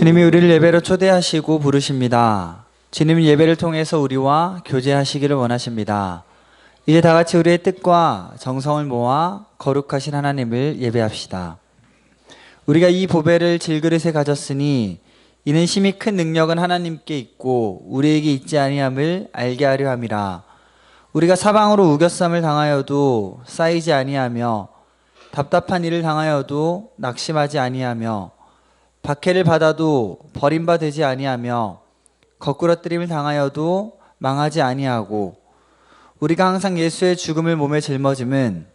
주님이 우리를 예배로 초대하시고 부르십니다. 주님은 예배를 통해서 우리와 교제하시기를 원하십니다. 이제 다 같이 우리의 뜻과 정성을 모아 거룩하신 하나님을 예배합시다. 우리가 이 보배를 질그릇에 가졌으니 이는 심히 큰 능력은 하나님께 있고 우리에게 있지 아니함을 알게 하려 함이라. 우리가 사방으로 우겨쌈을 당하여도 쌓이지 아니하며 답답한 일을 당하여도 낙심하지 아니하며 박해를 받아도 버림바 되지 아니하며 거꾸러뜨림을 당하여도 망하지 아니하고 우리가 항상 예수의 죽음을 몸에 짊어짐은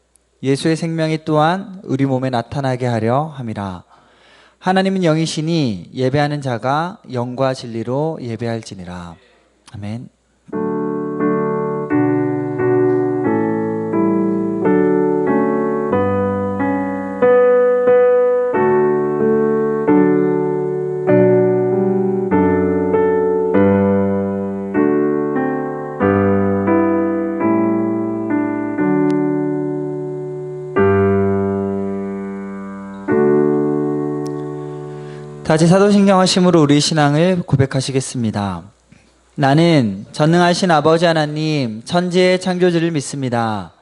예수의 생명이 또한 우리 몸에 나타나게 하려 함이라. 하나님은 영이시니 예배하는 자가 영과 진리로 예배할지니라. 아멘. 다시 사도신경 하심으로 우리 신앙을 고백하시겠습니다. 나는 전능하신 아버지 하나님 천지의 창조주를 믿습니다.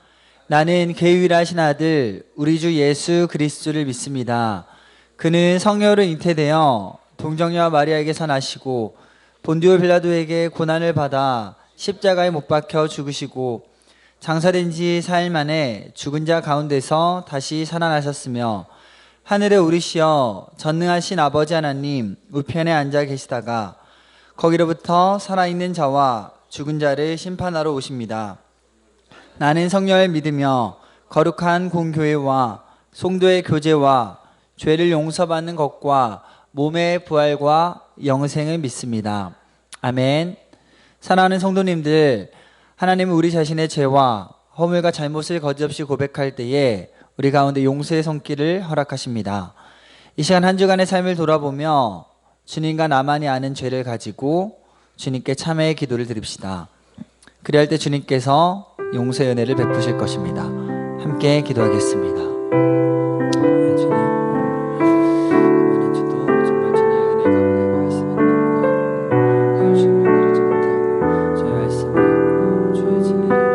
나는 그 유일하신 아들 우리 주 예수 그리스도를 믿습니다. 그는 성령으로 잉태되어 동정녀와 마리아에게서 나시고 본디오 빌라도에게 고난을 받아 십자가에 못 박혀 죽으시고 장사된 지 4일 만에 죽은 자 가운데서 다시 살아나셨으며 하늘에 오르시어 전능하신 아버지 하나님 우편에 앉아 계시다가 거기로부터 살아있는 자와 죽은 자를 심판하러 오십니다. 나는 성령을 믿으며 거룩한 공교회와 성도의 교제와 죄를 용서받는 것과 몸의 부활과 영생을 믿습니다. 아멘. 사랑하는 성도님들, 하나님은 우리 자신의 죄와 허물과 잘못을 거짓없이 고백할 때에 우리 가운데 용서의 손길을 허락하십니다. 이 시간 한 주간의 삶을 돌아보며 주님과 나만이 아는 죄를 가지고 주님께 참회의 기도를 드립시다. 그리할 때 주님께서 용서의 은혜를 베푸실 것입니다. 함께 기도하겠습니다. 주님, 이번 한 주도 정말 주님의 은혜가 은혜가 있음을 믿고 가르치는 일을 지 못하고 주의 말씀을 주의 진리를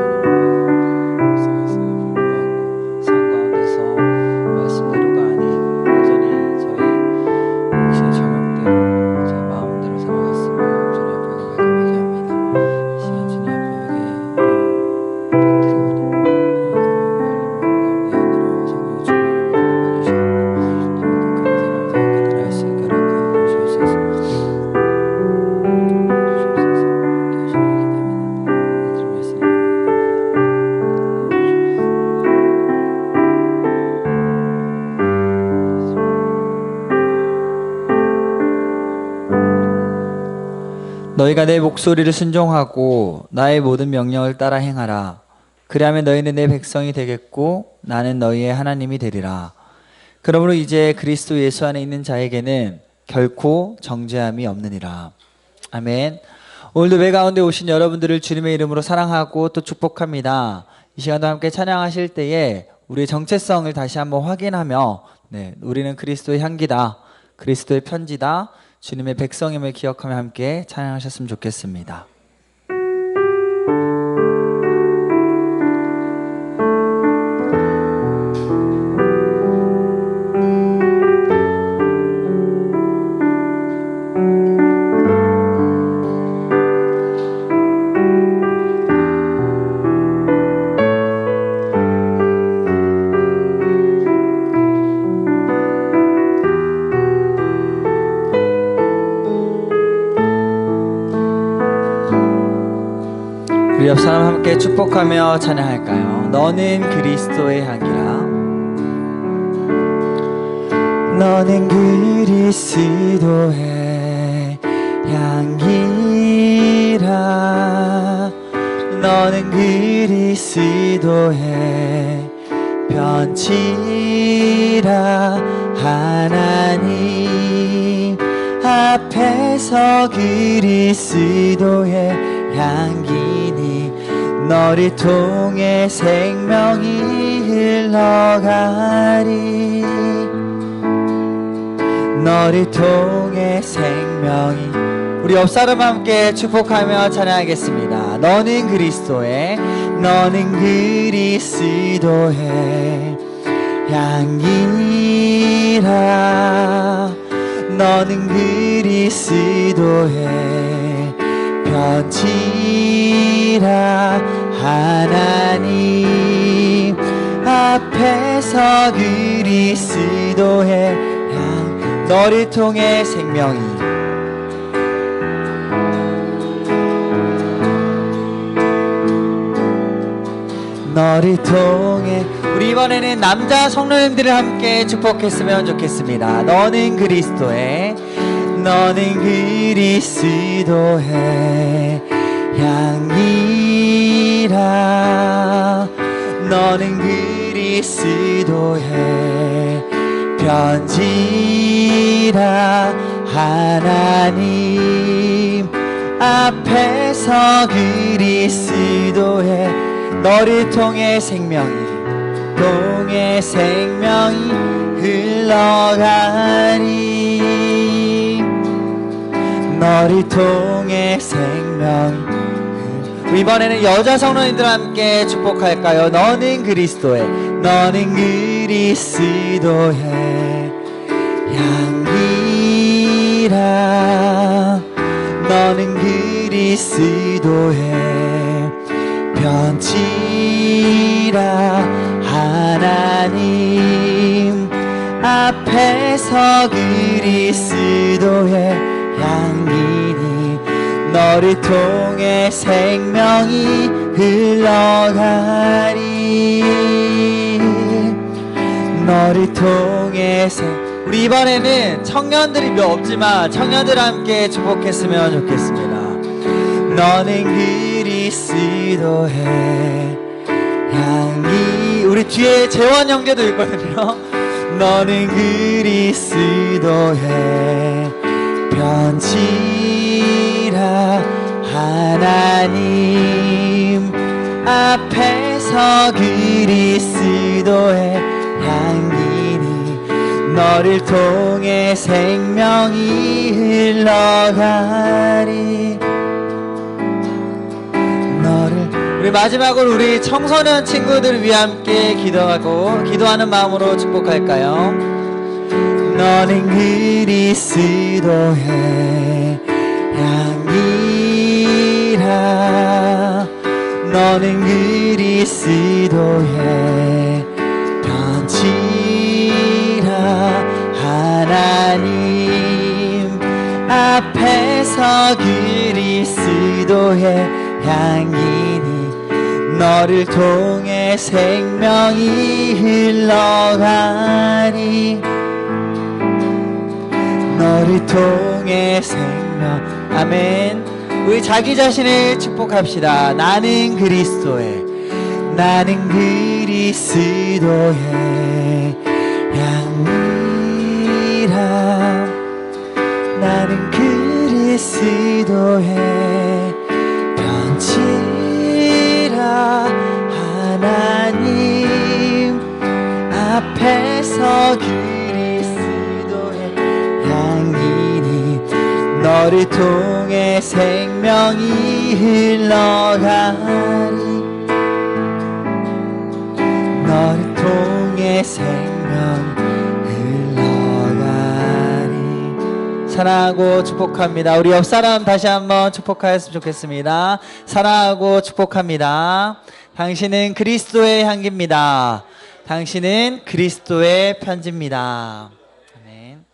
너희가 내 목소리를 순종하고 나의 모든 명령을 따라 행하라. 그리하면 너희는 내 백성이 되겠고 나는 너희의 하나님이 되리라. 그러므로 이제 그리스도 예수 안에 있는 자에게는 결코 정죄함이 없느니라. 아멘. 오늘도 배 가운데 오신 여러분들을 주님의 이름으로 사랑하고 또 축복합니다. 이 시간도 함께 찬양하실 때에 우리의 정체성을 다시 한번 확인하며 우리는 그리스도의 향기다, 그리스도의 편지다, 주님의 백성임을 기억하며 함께 찬양하셨으면 좋겠습니다. 우리 옆 사람 함께 축복하며 찬양할까요? 너는 그리스도의 향기라. 너는 그리스도의 향기라. 너는 그리스도의 편지라. 하나님 앞에서 그리스도의 향기니 너를 통해 생명이 흘러가리. 너를 통해 생명이. 우리 옆 사람과 함께 축복하며 찬양하겠습니다. 너는 그리스도의 향기라. 너는 그리스도의 편지라. 하나님 앞에서 그리스도의 향. 너를 통해 생명이. 너를 통해. 우리 이번에는 남자 성도님들을 함께 축복했으면 좋겠습니다. 너는 그리스도의 향기라. 너는 그리스도의 편지라. 하나님 앞에서 그리스도의 너를 통해 생명이 흘러가리. 너를 통해 생명이. 이번에는 여자 성도님들 함께 축복할까요? 너는 그리스도의 향기라. 너는 그리스도의 편지라. 하나님 앞에서 그리스도의 향기니. 너를 통해 생명이 흘러가리. 너를 통해 우리 이번에는 청년들이 몇 없지만 청년들 함께 축복했으면 좋겠습니다. 너는 그리스도의 향기. 우리 뒤에 재원 형제도 있거든요. 너는 그리스도의 편지라. 하나님 앞에서 그리스도의 향기니. 너를 통해 생명이 흘러가리. 우리 마지막으로 우리 청소년 친구들 위해 함께 기도하는 마음으로 축복할까요? 너는 그리스도의 향기라. 너는 그리스도의 편지라. 하나님 앞에서 그리스도의 향기니. 너를 통해 생명이 흘러가니. 너를 통해 생명. 아멘. 우리 자기 자신을 축복합시다. 나는 그리스도의 향기라. 나는 그리스도의 편지라. 하나님 앞에서 그리스도의 향기니. 너를 통해 생명이 흘러가리. 너를 통해 생명 흘러가리. 사랑하고 축복합니다. 우리 옆 사람 다시 한번 축복하였으면 좋겠습니다. 사랑하고 축복합니다. 당신은 그리스도의 향기입니다. 당신은 그리스도의 편지입니다. 아멘.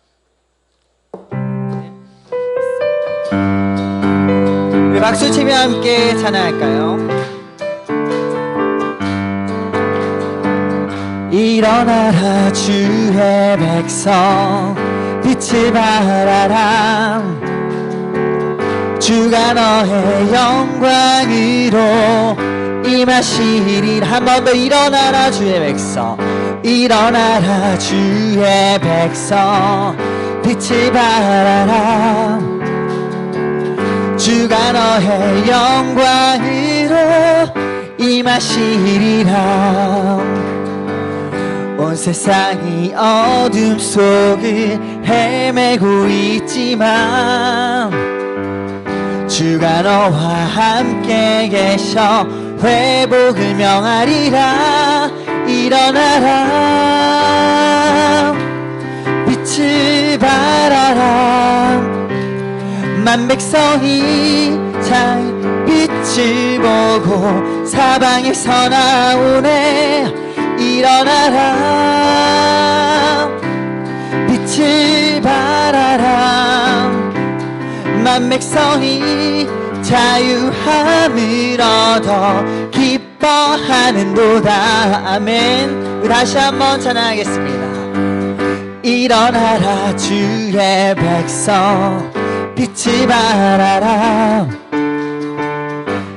우리 박수치며 함께 찬양할까요? 일어나라 주의 백성, 빛을 발하라. 주가 너의 영광으로 임하시리라. 한 번 더 일어나라 주의 백성, 일어나라 주의 백성, 빛을 발하라. 주가 너의 영광으로 임하시리라. 온 세상이 어둠 속을 헤매고 있지만 주가 너와 함께 계셔 회복을 명하리라. 일어나라 빛을 발하라. 만백성이 잘 빛을 보고 사방에서 나오네. 일어나라 빛을 발하라. 만백성이 자유함을 얻어 기뻐하는도다. 아멘. 우리 다시 한번 찬양하겠습니다. 일어나라 주의 백성 빛을 발하라.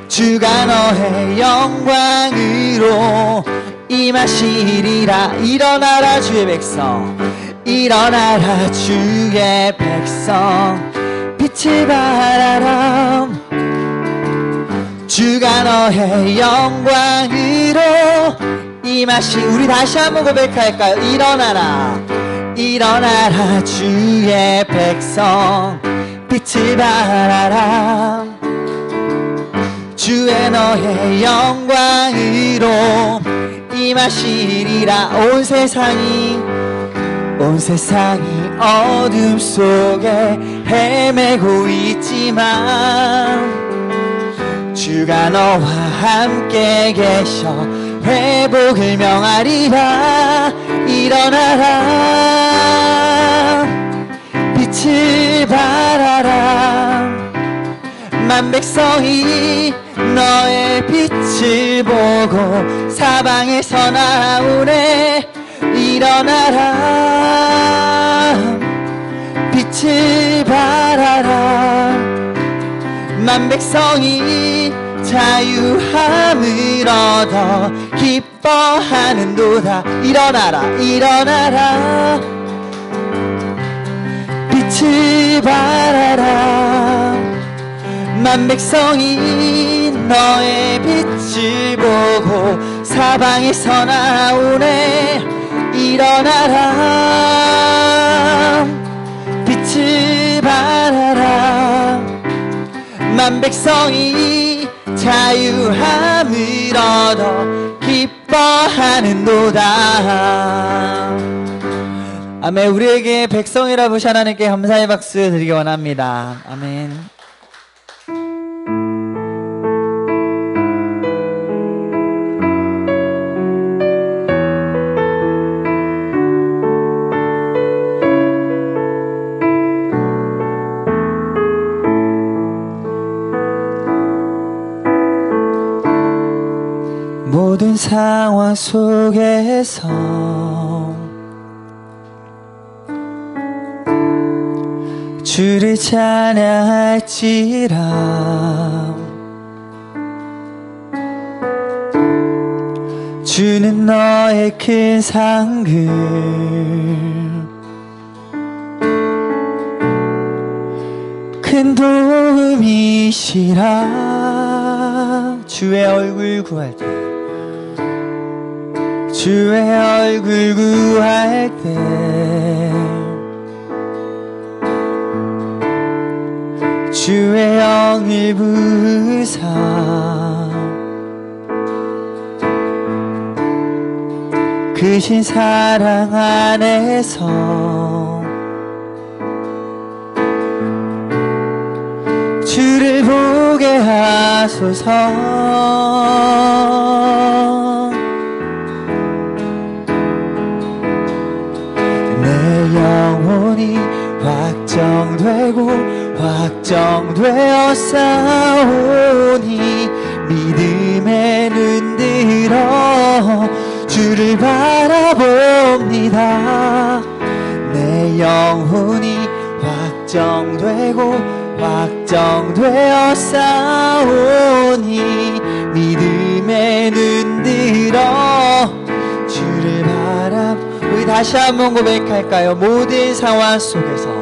주가 너의 영광으로 임하시리라. 일어나라 주의 백성, 일어나라 주의 백성 빛을 발하라. 주가 너의 영광으로 우리 다시 한번 고백할까요? 일어나라 일어나라 주의 백성 빛을 발하라. 주의 너의 영광으로 임하시리라. 온 세상이 어둠 속에 헤매고 있지만 주가 너와 함께 계셔 회복을 명하리라. 일어나라 빛을 발하라. 만백성이 너의 빛을 보고 사방에서 나오네. 일어나라 빛을 발하라. 만백성이 자유함을 얻어 기뻐하는도다. 일어나라 빛을 발하라. 만백성이 너의 빛을 보고 사방에서 나오네. 일어나라 빛을 발하라. 만백성이 자유함을 얻어 기뻐하는도다. 아멘. 우리에게 백성이라 부르신 하나님께 감사의 박수 드리기 원합니다. 아멘. 모든 상황 속에서 주를 찬양할지라. 주는 너의 큰 상급 큰 도움이시라. 주의 얼굴 구할 때 주의 얼굴 구할 때 주의 영을 부으사 크신 사랑 안에서 주를 보게 하소서. 영혼이 확정되어 싸우니 믿음에 눈들어 주를 바라봅니다. 내 영혼이 확정되어 싸우니 믿음에 눈들어 주를 우리 다시 한번 고백할까요? 모든 상황 속에서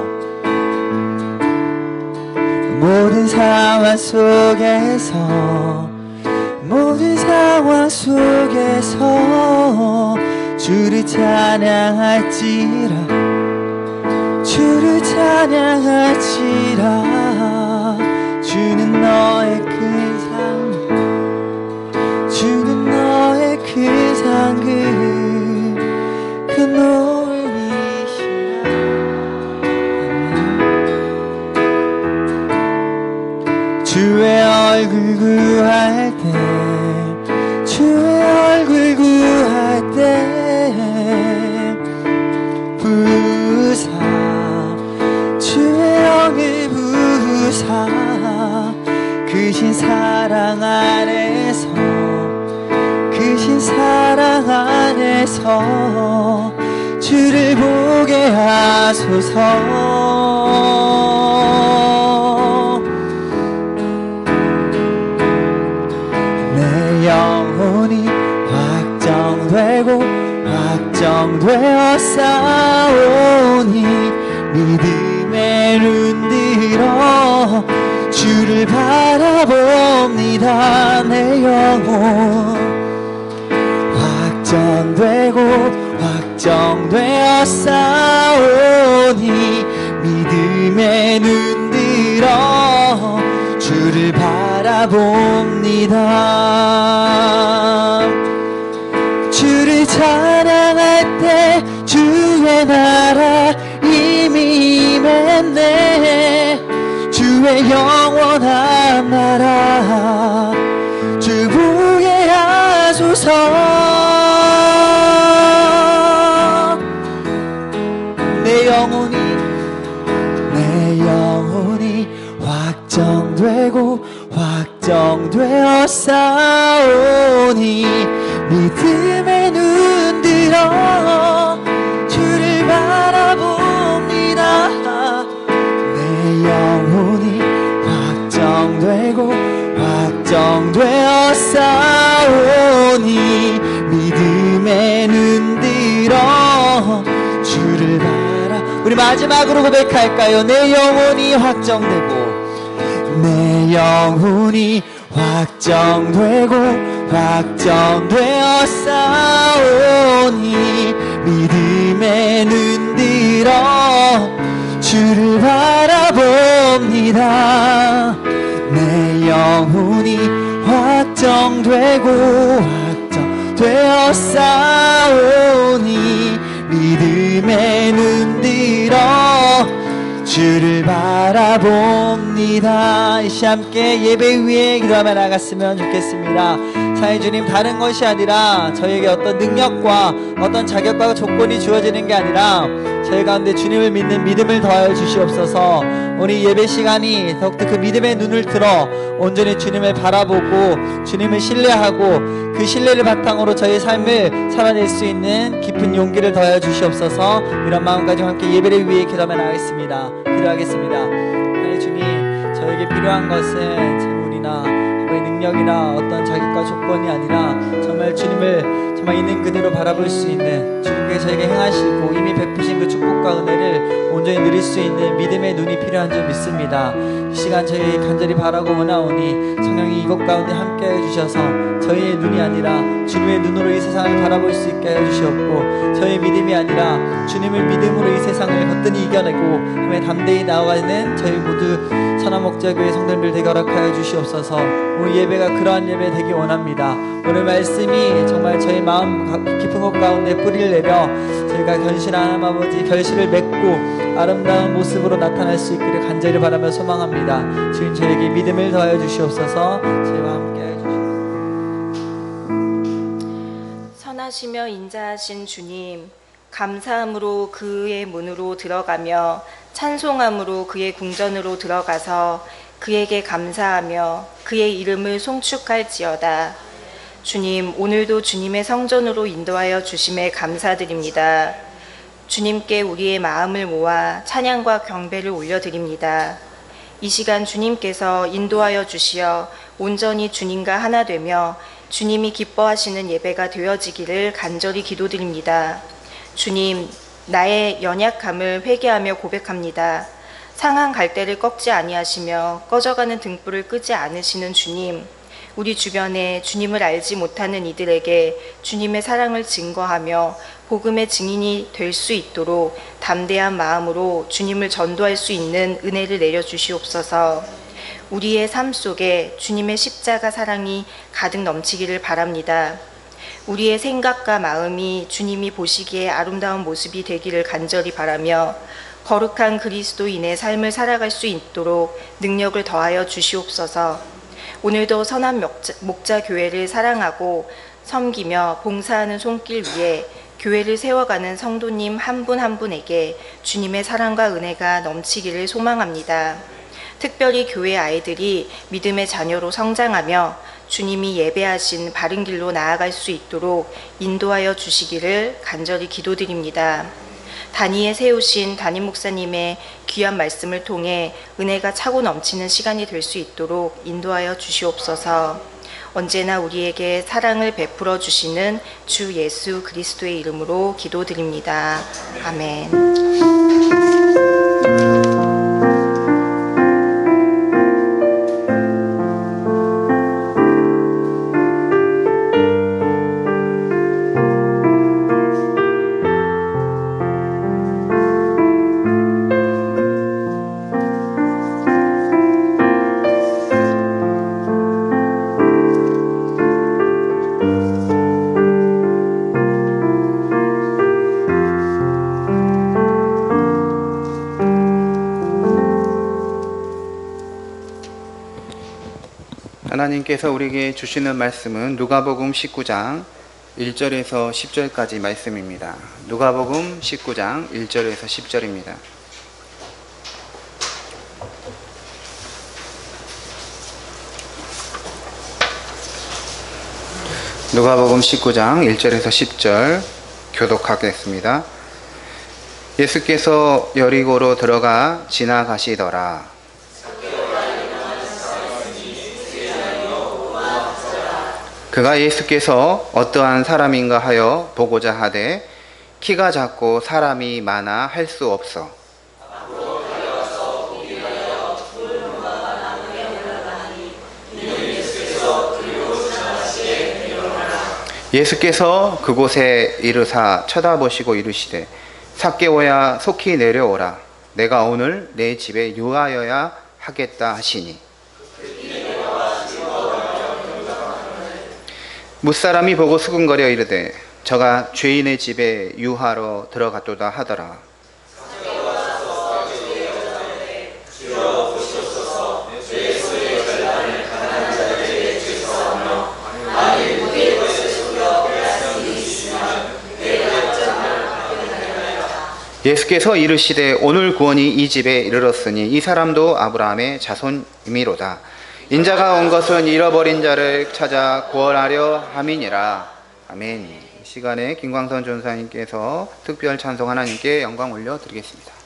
주를 찬양할지라 주를 찬양할지라 주는 너의 큰 상 주는 너의 큰 상급 그 노을이시라 주의 얼굴 구할 때 주의 얼굴 구할 때 부으사 주의 영을 부으사 크신 사랑 안에서 크신 사랑 안에서 주를 보게 하소서 내 영혼이 확정되고 확정되어 싸우니 믿음의 눈들어 주를 바라봅니다 내 영혼 확정되고 확정되어 싸우니 믿음의 눈들어 주를 바라봅니다 주를 찬양할 때 주의 나라 이미 임했네 주의 영원한 나라 주 보게 하소서 내 영혼이 확정되고 확정되어 싸우니 믿음의 눈들어 주를 바라봅니다 내 영혼이 확정되고 확정되어 싸우니 믿음의 눈들어 주를 바라 우리 마지막으로 고백할까요? 내 영혼이 확정되고 내 영혼이 확정되고 확정되어 싸우니 믿음의 눈들어 주를 바라봅니다 내 영혼이 확정되고 확정되어 싸우니 믿음의 눈들어 주를 바라봅니다. 이 시간 함께 예배 위에 기도하며 나갔으면 좋겠습니다. 사랑의 주님, 다른 것이 아니라 저에게 어떤 능력과 어떤 자격과 조건이 주어지는 게 아니라 저희 가운데 주님을 믿는 믿음을 더하여 주시옵소서. 우리 예배 시간이 더욱더 그 믿음의 눈을 들어 온전히 주님을 바라보고 주님을 신뢰하고 그 신뢰를 바탕으로 저희 삶을 살아낼 수 있는 깊은 용기를 더하여 주시옵소서. 이런 마음까지 함께 예배를 위해 기도하며 나가겠습니다. 기도하겠습니다. 하나님 주님, 저에게 필요한 것은 재물이나 능력이나 어떤 자격과 조건이 아니라 정말 주님을 정말 있는 그대로 바라볼 수 있는, 주님께서 저에게 행하시고 이미 베푸신 그 축복과 은혜를 온전히 누릴 수 있는 믿음의 눈이 필요한 줄 믿습니다. 이 시간 저희 간절히 바라고 원하오니 성령이 이곳 가운데 함께해 주셔서 저희의 눈이 아니라 주님의 눈으로 이 세상을 바라볼 수 있게 해 주시옵고, 저희의 믿음이 아니라 주님을 믿음으로 이 세상을 거뜬히 이겨내고 함께 담대히 나아가는 저희 모두 선화목자교회 성도님들 되게 허락하여 주시옵소서. 오늘 예배가 그러한 예배 되기 원합니다. 오늘 말씀이 정말 저희 마음 깊은 곳 가운데 뿌리를 내려 저희가 견실한 하나님 아버지 결실을 맺고 아름다운 모습으로 나타날 수 있기를 간절히 바라며 소망합니다. 주님, 저에게 믿음을 더하여 주시옵소서. 저희와 함께 하여 주시옵소서. 선하시며 인자하신 주님, 감사함으로 그의 문으로 들어가며 찬송함으로 그의 궁전으로 들어가서 그에게 감사하며 그의 이름을 송축할지어다. 주님, 오늘도 주님의 성전으로 인도하여 주심에 감사드립니다. 주님께 우리의 마음을 모아 찬양과 경배를 올려드립니다. 이 시간 주님께서 인도하여 주시어 온전히 주님과 하나 되며 주님이 기뻐하시는 예배가 되어지기를 간절히 기도드립니다. 주님, 나의 연약함을 회개하며 고백합니다. 상한 갈대를 꺾지 아니하시며 꺼져가는 등불을 끄지 않으시는 주님, 우리 주변에 주님을 알지 못하는 이들에게 주님의 사랑을 증거하며 복음의 증인이 될 수 있도록 담대한 마음으로 주님을 전도할 수 있는 은혜를 내려주시옵소서. 우리의 삶 속에 주님의 십자가 사랑이 가득 넘치기를 바랍니다. 우리의 생각과 마음이 주님이 보시기에 아름다운 모습이 되기를 간절히 바라며 거룩한 그리스도인의 삶을 살아갈 수 있도록 능력을 더하여 주시옵소서. 오늘도 선한 목자 교회를 사랑하고 섬기며 봉사하는 손길 위에 교회를 세워가는 성도님 한 분 한 분에게 주님의 사랑과 은혜가 넘치기를 소망합니다. 특별히 교회 아이들이 믿음의 자녀로 성장하며 주님이 예배하신 바른 길로 나아갈 수 있도록 인도하여 주시기를 간절히 기도드립니다. 단위에 세우신 담임 목사님의 귀한 말씀을 통해 은혜가 차고 넘치는 시간이 될 수 있도록 인도하여 주시옵소서. 언제나 우리에게 사랑을 베풀어 주시는 주 예수 그리스도의 이름으로 기도드립니다. 아멘. 하나님께서 우리에게 주시는 말씀은 누가복음 19장 1절에서 10절까지 말씀입니다. 누가복음 19장 1절에서 10절입니다. 누가복음 19장 1절에서 10절 교독하겠습니다. 예수께서 여리고로 들어가 지나가시더라. 그가 예수께서 어떠한 사람인가 하여 보고자 하되 키가 작고 사람이 많아 할 수 없어 예수께서 그곳에 이르사 쳐다보시고 이르시되 삭개오야 속히 내려오라. 내가 오늘 내 집에 유하여야 하겠다 하시니 무사람이 보고 수군거려 이르되 저가 죄인의 집에 유하러 들어갔도다 하더라. 예수께서 이르시되 오늘 구원이 이 집에 이르렀으니 이 사람도 아브라함의 자손이미로다. 인자가 온 것은 잃어버린 자를 찾아 구원하려 함이니라. 아멘. 이 시간에 김광선 전사님께서 특별 찬송 하나님께 영광 올려드리겠습니다.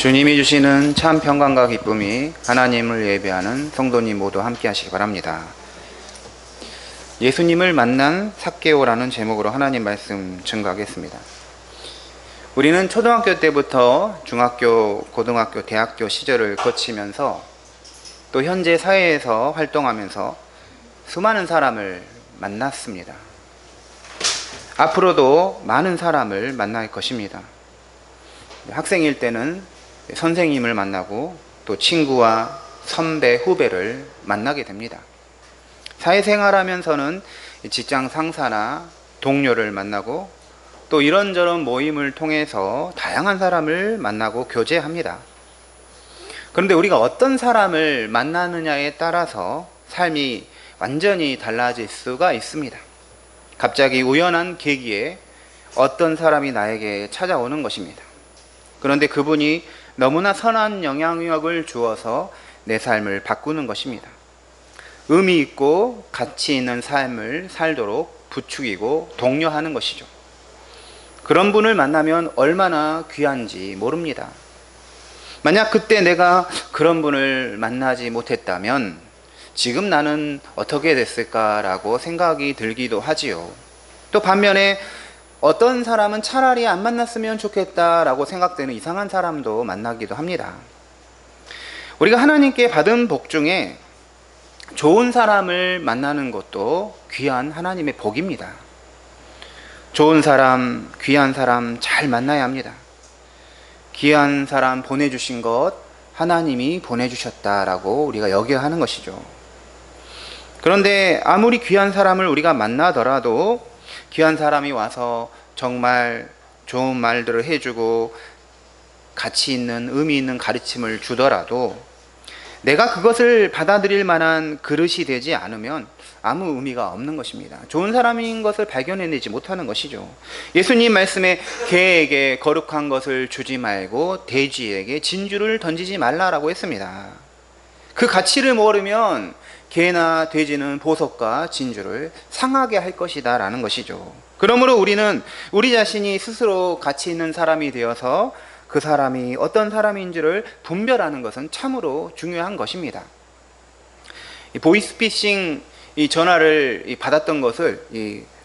주님이 주시는 참 평강과 기쁨이 하나님을 예배하는 성도님 모두 함께 하시기 바랍니다. 예수님을 만난 삭개오라는 제목으로 하나님 말씀 증거하겠습니다. 우리는 초등학교 때부터 중학교, 고등학교, 대학교 시절을 거치면서 또 현재 사회에서 활동하면서 수많은 사람을 만났습니다. 앞으로도 많은 사람을 만날 것입니다. 학생일 때는 선생님을 만나고 또 친구와 선배, 후배를 만나게 됩니다. 사회생활하면서는 직장 상사나 동료를 만나고 또 이런저런 모임을 통해서 다양한 사람을 만나고 교제합니다. 그런데 우리가 어떤 사람을 만나느냐에 따라서 삶이 완전히 달라질 수가 있습니다. 갑자기 우연한 계기에 어떤 사람이 나에게 찾아오는 것입니다. 그런데 그분이 너무나 선한 영향력을 주어서 내 삶을 바꾸는 것입니다. 의미 있고 가치 있는 삶을 살도록 부추기고 독려하는 것이죠. 그런 분을 만나면 얼마나 귀한지 모릅니다. 만약 그때 내가 그런 분을 만나지 못했다면 지금 나는 어떻게 됐을까라고 생각이 들기도 하지요. 또 반면에 어떤 사람은 차라리 안 만났으면 좋겠다라고 생각되는 이상한 사람도 만나기도 합니다. 우리가 하나님께 받은 복 중에 좋은 사람을 만나는 것도 귀한 하나님의 복입니다. 좋은 사람, 귀한 사람 잘 만나야 합니다. 귀한 사람 보내주신 것 하나님이 보내주셨다라고 우리가 여겨야 하는 것이죠. 그런데 아무리 귀한 사람을 우리가 만나더라도 귀한 사람이 와서 정말 좋은 말들을 해주고 가치 있는 의미 있는 가르침을 주더라도 내가 그것을 받아들일 만한 그릇이 되지 않으면 아무 의미가 없는 것입니다. 좋은 사람인 것을 발견해내지 못하는 것이죠. 예수님 말씀에 개에게 거룩한 것을 주지 말고 돼지에게 진주를 던지지 말라라고 했습니다. 그 가치를 모르면 개나 돼지는 보석과 진주를 상하게 할 것이다 라는 것이죠. 그러므로 우리는 우리 자신이 스스로 가치 있는 사람이 되어서 그 사람이 어떤 사람인지를 분별하는 것은 참으로 중요한 것입니다. 이 보이스피싱 이 전화를 받았던 것을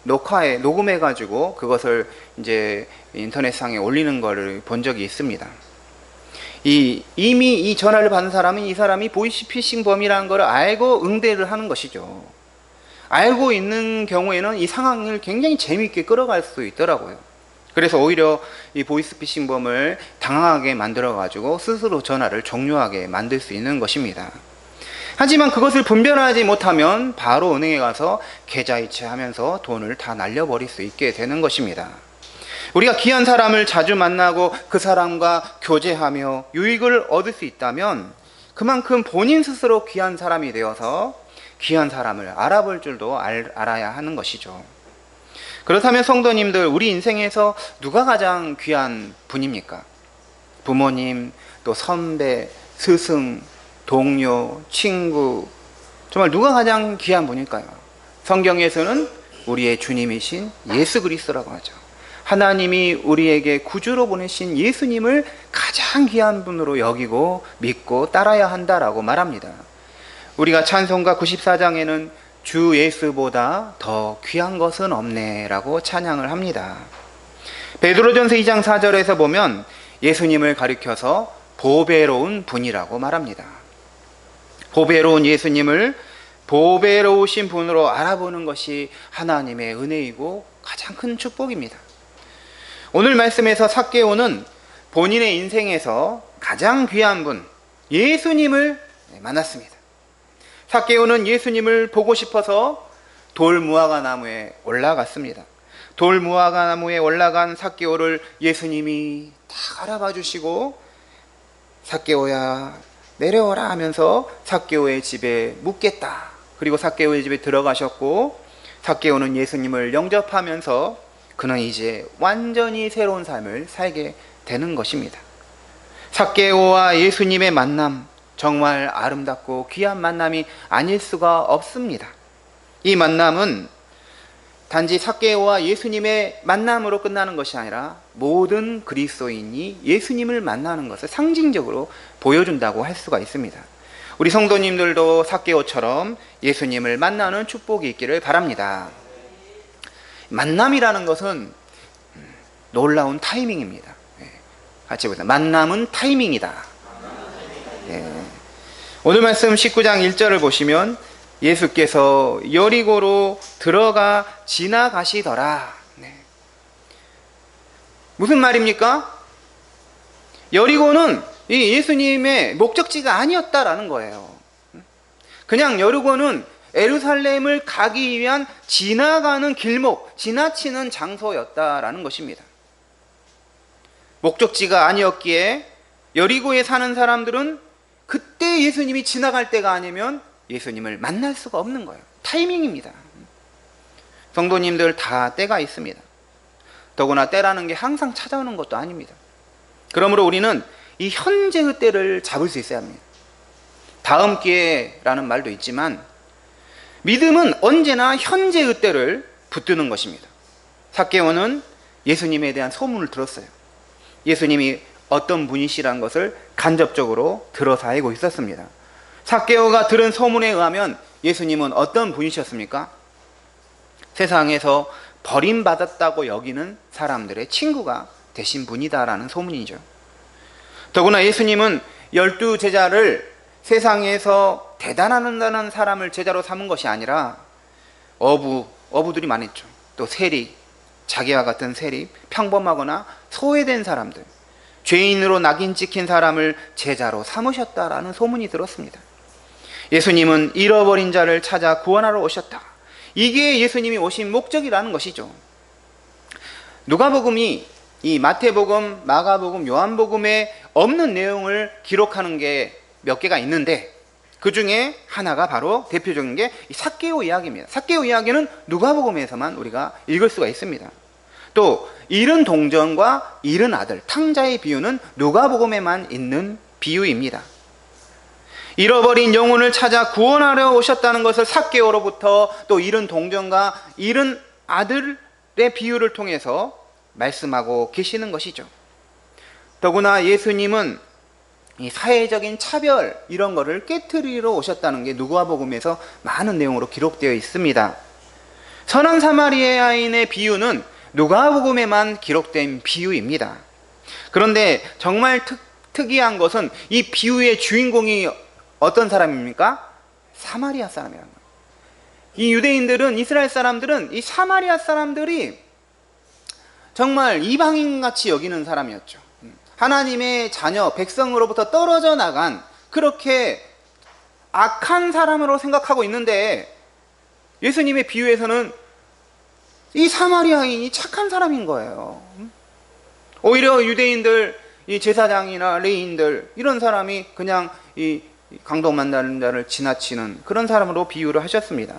녹음해 가지고 그것을 이제 인터넷상에 올리는 것을 본 적이 있습니다. 이미 이 전화를 받은 사람은 이 사람이 보이스피싱 범이라는 걸 알고 응대를 하는 것이죠. 알고 있는 경우에는 이 상황을 굉장히 재미있게 끌어갈 수 있더라고요. 그래서 오히려 이 보이스피싱 범을 당황하게 만들어 가지고 스스로 전화를 종료하게 만들 수 있는 것입니다. 하지만 그것을 분별하지 못하면 바로 은행에 가서 계좌이체하면서 돈을 다 날려버릴 수 있게 되는 것입니다. 우리가 귀한 사람을 자주 만나고 그 사람과 교제하며 유익을 얻을 수 있다면 그만큼 본인 스스로 귀한 사람이 되어서 귀한 사람을 알아볼 줄도 알아야 하는 것이죠. 그렇다면 성도님들, 우리 인생에서 누가 가장 귀한 분입니까? 부모님, 또 선배, 스승, 동료, 친구, 정말 누가 가장 귀한 분일까요? 성경에서는 우리의 주님이신 예수 그리스도라고 하죠. 하나님이 우리에게 구주로 보내신 예수님을 가장 귀한 분으로 여기고 믿고 따라야 한다라고 말합니다. 우리가 찬송가 94장에는 주 예수보다 더 귀한 것은 없네 라고 찬양을 합니다. 베드로전서 2장 4절에서 보면 예수님을 가리켜서 보배로운 분이라고 말합니다. 보배로운 예수님을 보배로우신 분으로 알아보는 것이 하나님의 은혜이고 가장 큰 축복입니다. 오늘 말씀에서 삭개오는 본인의 인생에서 가장 귀한 분 예수님을 만났습니다. 삭개오는 예수님을 보고 싶어서 돌무화과 나무에 올라갔습니다. 돌무화과 나무에 올라간 삭개오를 예수님이 다 알아봐 주시고 삭개오야 내려오라 하면서 삭개오의 집에 묵겠다. 그리고 삭개오의 집에 들어가셨고 삭개오는 예수님을 영접하면서 그는 이제 완전히 새로운 삶을 살게 되는 것입니다. 삭개오와 예수님의 만남, 정말 아름답고 귀한 만남이 아닐 수가 없습니다. 이 만남은 단지 삭개오와 예수님의 만남으로 끝나는 것이 아니라 모든 그리스도인이 예수님을 만나는 것을 상징적으로 보여준다고 할 수가 있습니다. 우리 성도님들도 삭개오처럼 예수님을 만나는 축복이 있기를 바랍니다. 만남이라는 것은 놀라운 타이밍입니다. 같이 보세요. 만남은 타이밍이다. 오늘 말씀 19장 1절을 보시면 예수께서 여리고로 들어가 지나가시더라. 무슨 말입니까? 여리고는 이 예수님의 목적지가 아니었다라는 거예요. 그냥 여리고는 예루살렘을 가기 위한 지나가는 길목, 지나치는 장소였다라는 것입니다. 목적지가 아니었기에 여리고에 사는 사람들은 그때 예수님이 지나갈 때가 아니면 예수님을 만날 수가 없는 거예요. 타이밍입니다. 성도님들 다 때가 있습니다. 더구나 때라는 게 항상 찾아오는 것도 아닙니다. 그러므로 우리는 이 현재의 때를 잡을 수 있어야 합니다. 다음 기회라는 말도 있지만 믿음은 언제나 현재의 때를 붙드는 것입니다. 삭개오는 예수님에 대한 소문을 들었어요. 예수님이 어떤 분이시라는 것을 간접적으로 들어서 알고 있었습니다. 삭개오가 들은 소문에 의하면 예수님은 어떤 분이셨습니까? 세상에서 버림받았다고 여기는 사람들의 친구가 되신 분이다라는 소문이죠. 더구나 예수님은 12제자를 세상에서 대단하다는 사람을 제자로 삼은 것이 아니라 어부들이 많았죠. 또 세리, 자기와 같은 세리, 평범하거나 소외된 사람들, 죄인으로 낙인 찍힌 사람을 제자로 삼으셨다라는 소문이 들었습니다. 예수님은 잃어버린 자를 찾아 구원하러 오셨다. 이게 예수님이 오신 목적이라는 것이죠. 누가복음이 이 마태복음, 마가복음, 요한복음에 없는 내용을 기록하는 게 몇 개가 있는데 그 중에 하나가 바로 대표적인 게 이 삭개오 이야기입니다. 삭개오 이야기는 누가복음에서만 우리가 읽을 수가 있습니다. 또 잃은 동전과 잃은 아들, 탕자의 비유는 누가복음에만 있는 비유입니다. 잃어버린 영혼을 찾아 구원하려 오셨다는 것을 삭개오로부터 또 잃은 동전과 잃은 아들의 비유를 통해서 말씀하고 계시는 것이죠. 더구나 예수님은 이 사회적인 차별 이런 거를 깨트리러 오셨다는 게 누가복음에서 많은 내용으로 기록되어 있습니다. 선한 사마리아인의 비유는 누가복음에만 기록된 비유입니다. 그런데 정말 특이한 것은 이 비유의 주인공이 어떤 사람입니까? 사마리아 사람이라는 거예요. 이 유대인들은, 이스라엘 사람들은 이 사마리아 사람들이 정말 이방인같이 여기는 사람이었죠. 하나님의 자녀, 백성으로부터 떨어져 나간 그렇게 악한 사람으로 생각하고 있는데 예수님의 비유에서는 이 사마리아인이 착한 사람인 거예요. 오히려 유대인들, 이 제사장이나 레위인들 이런 사람이 그냥 이 강도 만나는 자를 지나치는 그런 사람으로 비유를 하셨습니다.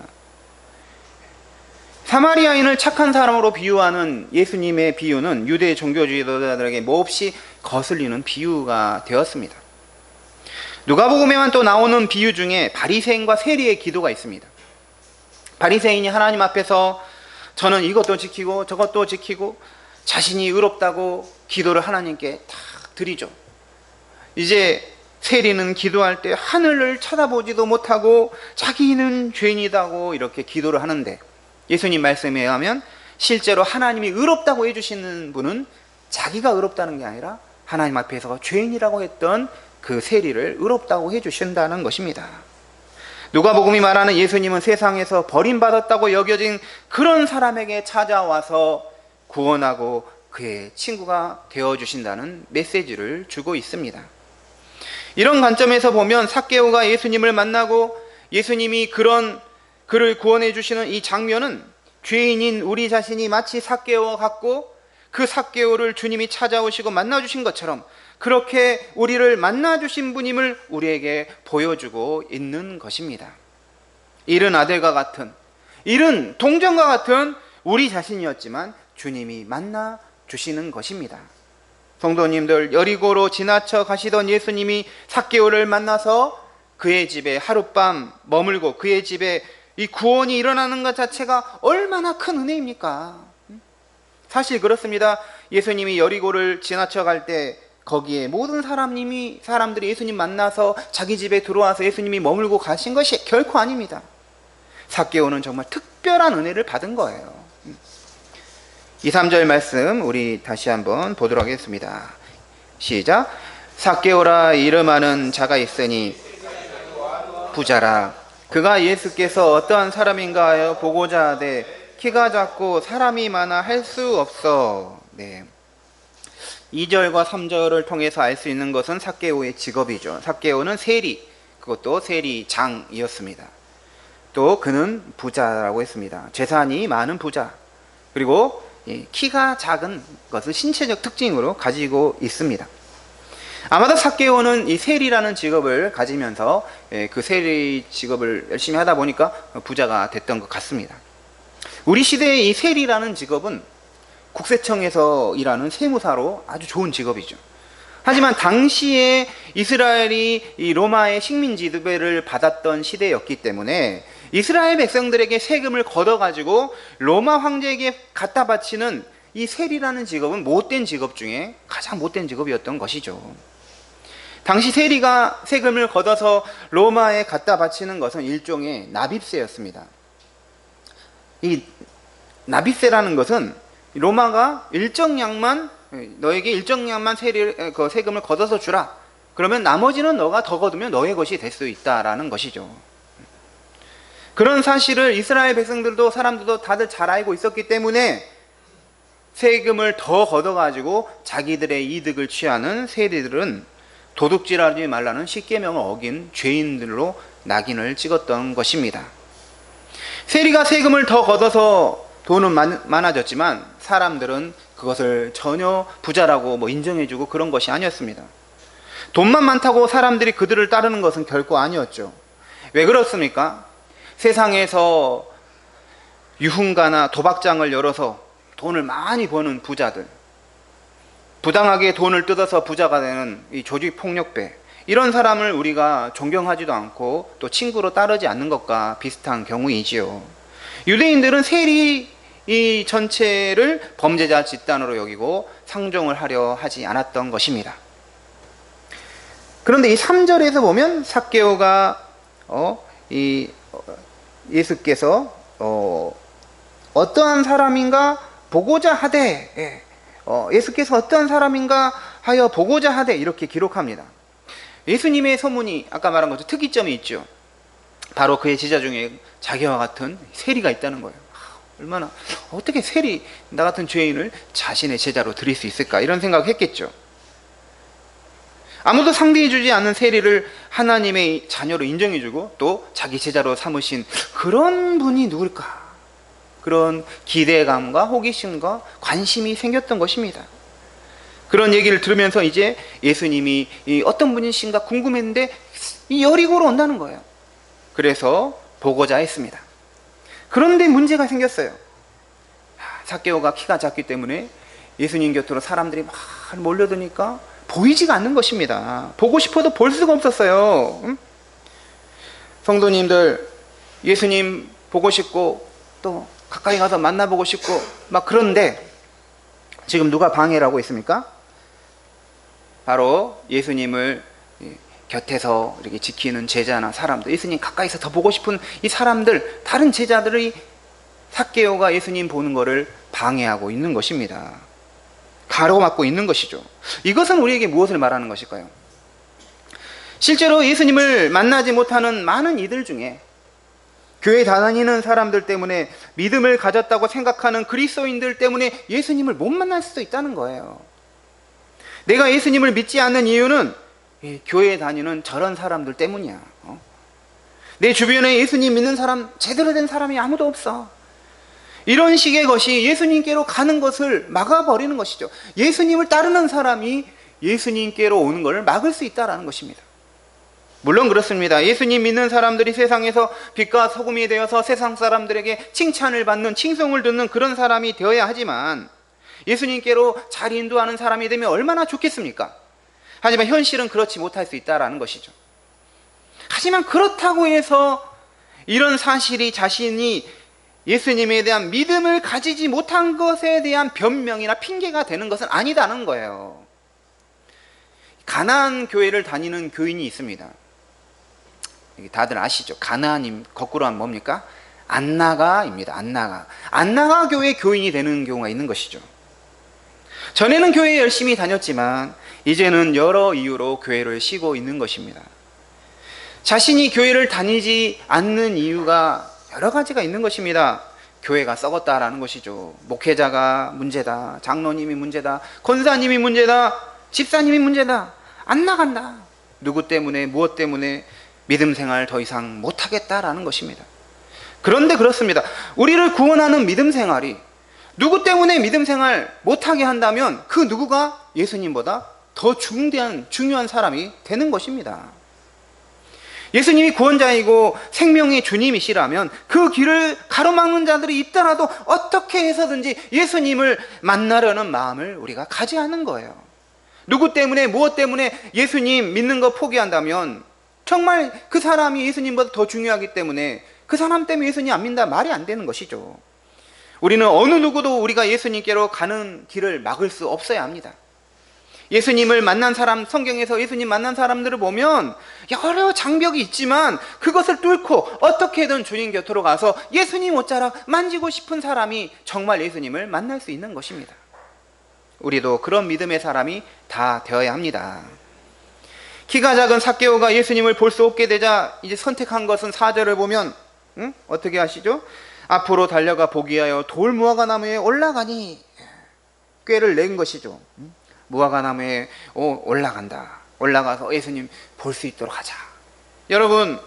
사마리아인을 착한 사람으로 비유하는 예수님의 비유는 유대 종교 지도자들에게 몹시 거슬리는 비유가 되었습니다. 누가복음에만 또 나오는 비유 중에 바리새인과 세리의 기도가 있습니다. 바리새인이 하나님 앞에서 저는 이것도 지키고 저것도 지키고 자신이 의롭다고 기도를 하나님께 다 드리죠. 이제 세리는 기도할 때 하늘을 쳐다보지도 못하고 자기는 죄인이다고 이렇게 기도를 하는데 예수님 말씀에 의하면 실제로 하나님이 의롭다고 해주시는 분은 자기가 의롭다는 게 아니라 하나님 앞에서 죄인이라고 했던 그 세리를 의롭다고 해주신다는 것입니다. 누가복음이 말하는 예수님은 세상에서 버림받았다고 여겨진 그런 사람에게 찾아와서 구원하고 그의 친구가 되어주신다는 메시지를 주고 있습니다. 이런 관점에서 보면 삭개오가 예수님을 만나고 예수님이 그를 구원해 주시는 이 장면은 죄인인 우리 자신이 마치 삭개오와 같고 그 삭개오를 주님이 찾아오시고 만나주신 것처럼 그렇게 우리를 만나주신 분임을 우리에게 보여주고 있는 것입니다. 잃은 아들과 같은, 잃은 동정과 같은 우리 자신이었지만 주님이 만나주시는 것입니다. 성도님들, 여리고로 지나쳐 가시던 예수님이 삭개오를 만나서 그의 집에 하룻밤 머물고 그의 집에 이 구원이 일어나는 것 자체가 얼마나 큰 은혜입니까? 사실 그렇습니다. 예수님이 여리고를 지나쳐 갈 때 거기에 모든 사람들이 예수님 만나서 자기 집에 들어와서 예수님이 머물고 가신 것이 결코 아닙니다. 삭개오는 정말 특별한 은혜를 받은 거예요. 2, 3절 말씀 우리 다시 한번 보도록 하겠습니다. 시작. 삭개오라 이름하는 자가 있으니 부자라. 그가 예수께서 어떠한 사람인가 하여 보고자 하되 키가 작고 사람이 많아 할 수 없어. 네. 2절과 3절을 통해서 알 수 있는 것은 삭개오의 직업이죠. 삭개오는 세리, 그것도 세리장이었습니다. 또 그는 부자라고 했습니다. 재산이 많은 부자. 그리고 키가 작은 것을 신체적 특징으로 가지고 있습니다. 아마도 삭개오는 이 세리라는 직업을 가지면서 그 세리 직업을 열심히 하다 보니까 부자가 됐던 것 같습니다. 우리 시대의 이 세리라는 직업은 국세청에서 일하는 세무사로 아주 좋은 직업이죠. 하지만 당시에 이스라엘이 이 로마의 식민 지배를 받았던 시대였기 때문에 이스라엘 백성들에게 세금을 걷어가지고 로마 황제에게 갖다 바치는 이 세리라는 직업은 못된 직업 중에 가장 못된 직업이었던 것이죠. 당시 세리가 세금을 걷어서 로마에 갖다 바치는 것은 일종의 납입세였습니다. 이 납입세라는 것은 로마가 너에게 일정 양만 세금을 걷어서 주라. 그러면 나머지는 너가 더 거두면 너의 것이 될 수 있다라는 것이죠. 그런 사실을 이스라엘 백성들도 사람들도 다들 잘 알고 있었기 때문에 세금을 더 걷어가지고 자기들의 이득을 취하는 세리들은 도둑질하지 말라는 십계명을 어긴 죄인들로 낙인을 찍었던 것입니다. 세리가 세금을 더 걷어서 돈은 많아졌지만 사람들은 그것을 전혀 부자라고 인정해주고 그런 것이 아니었습니다. 돈만 많다고 사람들이 그들을 따르는 것은 결코 아니었죠. 왜 그렇습니까? 세상에서 유흥가나 도박장을 열어서 돈을 많이 버는 부자들, 부당하게 돈을 뜯어서 부자가 되는 이 조직폭력배, 이런 사람을 우리가 존경하지도 않고 또 친구로 따르지 않는 것과 비슷한 경우이지요. 유대인들은 세리 이 전체를 범죄자 집단으로 여기고 상종을 하려 하지 않았던 것입니다. 그런데 이 3절에서 보면 삭개오가 예수께서 어떠한 사람인가 보고자 하되, 예수께서 어떠한 사람인가 하여 보고자 하되 이렇게 기록합니다. 예수님의 소문이 아까 말한 것처럼 특이점이 있죠. 바로 그의 제자 중에 자기와 같은 세리가 있다는 거예요. 얼마나 어떻게 세리 나 같은 죄인을 자신의 제자로 들일 수 있을까 이런 생각했겠죠. 아무도 상대해주지 않는 세리를 하나님의 자녀로 인정해주고 또 자기 제자로 삼으신 그런 분이 누굴까? 그런 기대감과 호기심과 관심이 생겼던 것입니다. 그런 얘기를 들으면서 이제 예수님이 어떤 분이신가 궁금했는데 이 여리고로 온다는 거예요. 그래서 보고자 했습니다. 그런데 문제가 생겼어요. 삭개오가 키가 작기 때문에 예수님 곁으로 사람들이 막 몰려드니까 보이지가 않는 것입니다. 보고 싶어도 볼 수가 없었어요. 성도님들, 예수님 보고 싶고 또 가까이 가서 만나보고 싶고 막 그런데 지금 누가 방해를 하고 있습니까? 바로 예수님을 곁에서 이렇게 지키는 제자나 사람들, 예수님 가까이서 더 보고 싶은 이 사람들, 다른 제자들이 삭개오가 예수님 보는 것을 방해하고 있는 것입니다. 가로막고 있는 것이죠. 이것은 우리에게 무엇을 말하는 것일까요? 실제로 예수님을 만나지 못하는 많은 이들 중에 교회 다니는 사람들 때문에 믿음을 가졌다고 생각하는 그리스도인들 때문에 예수님을 못 만날 수도 있다는 거예요. 내가 예수님을 믿지 않는 이유는 교회에 다니는 저런 사람들 때문이야. 내 주변에 예수님 믿는 사람, 제대로 된 사람이 아무도 없어. 이런 식의 것이 예수님께로 가는 것을 막아버리는 것이죠. 예수님을 따르는 사람이 예수님께로 오는 것을 막을 수 있다는 것입니다. 물론 그렇습니다. 예수님 믿는 사람들이 세상에서 빛과 소금이 되어서 세상 사람들에게 칭찬을 받는, 칭송을 듣는 그런 사람이 되어야 하지만, 예수님께로 잘 인도하는 사람이 되면 얼마나 좋겠습니까? 하지만 현실은 그렇지 못할 수 있다는 것이죠. 하지만 그렇다고 해서 이런 사실이 자신이 예수님에 대한 믿음을 가지지 못한 것에 대한 변명이나 핑계가 되는 것은 아니다는 거예요. 가나안 교회를 다니는 교인이 있습니다. 다들 아시죠? 가나안임 거꾸로 하면 뭡니까? 안나가입니다. 안나가 교회 교인이 되는 경우가 있는 것이죠. 전에는 교회에 열심히 다녔지만 이제는 여러 이유로 교회를 쉬고 있는 것입니다. 자신이 교회를 다니지 않는 이유가 여러 가지가 있는 것입니다. 교회가 썩었다라는 것이죠. 목회자가 문제다, 장로님이 문제다, 권사님이 문제다, 집사님이 문제다, 안 나간다. 누구 때문에, 무엇 때문에 믿음 생활 더 이상 못하겠다라는 것입니다. 그런데 그렇습니다. 우리를 구원하는 믿음 생활이 누구 때문에 믿음 생활 못하게 한다면 그 누구가 예수님보다 더 중요한 사람이 되는 것입니다. 예수님이 구원자이고 생명의 주님이시라면 그 길을 가로막는 자들이 있더라도 어떻게 해서든지 예수님을 만나려는 마음을 우리가 가져야 하는 거예요. 누구 때문에, 무엇 때문에 예수님 믿는 거 포기한다면 정말 그 사람이 예수님보다 더 중요하기 때문에 그 사람 때문에 예수님 안 믿는다 말이 안 되는 것이죠. 우리는 어느 누구도 우리가 예수님께로 가는 길을 막을 수 없어야 합니다. 예수님을 만난 사람, 성경에서 예수님 만난 사람들을 보면 여러 장벽이 있지만 그것을 뚫고 어떻게든 주님 곁으로 가서 예수님 옷자락 만지고 싶은 사람이 정말 예수님을 만날 수 있는 것입니다. 우리도 그런 믿음의 사람이 다 되어야 합니다. 키가 작은 삭개오가 예수님을 볼 수 없게 되자 이제 선택한 것은 4절을 보면 어떻게 하시죠? 앞으로 달려가 보기 위하여 돌 무화과 나무에 올라가니, 꾀를 낸 것이죠. 무화과 나무에 올라간다. 올라가서 예수님 볼 수 있도록 하자. 여러분,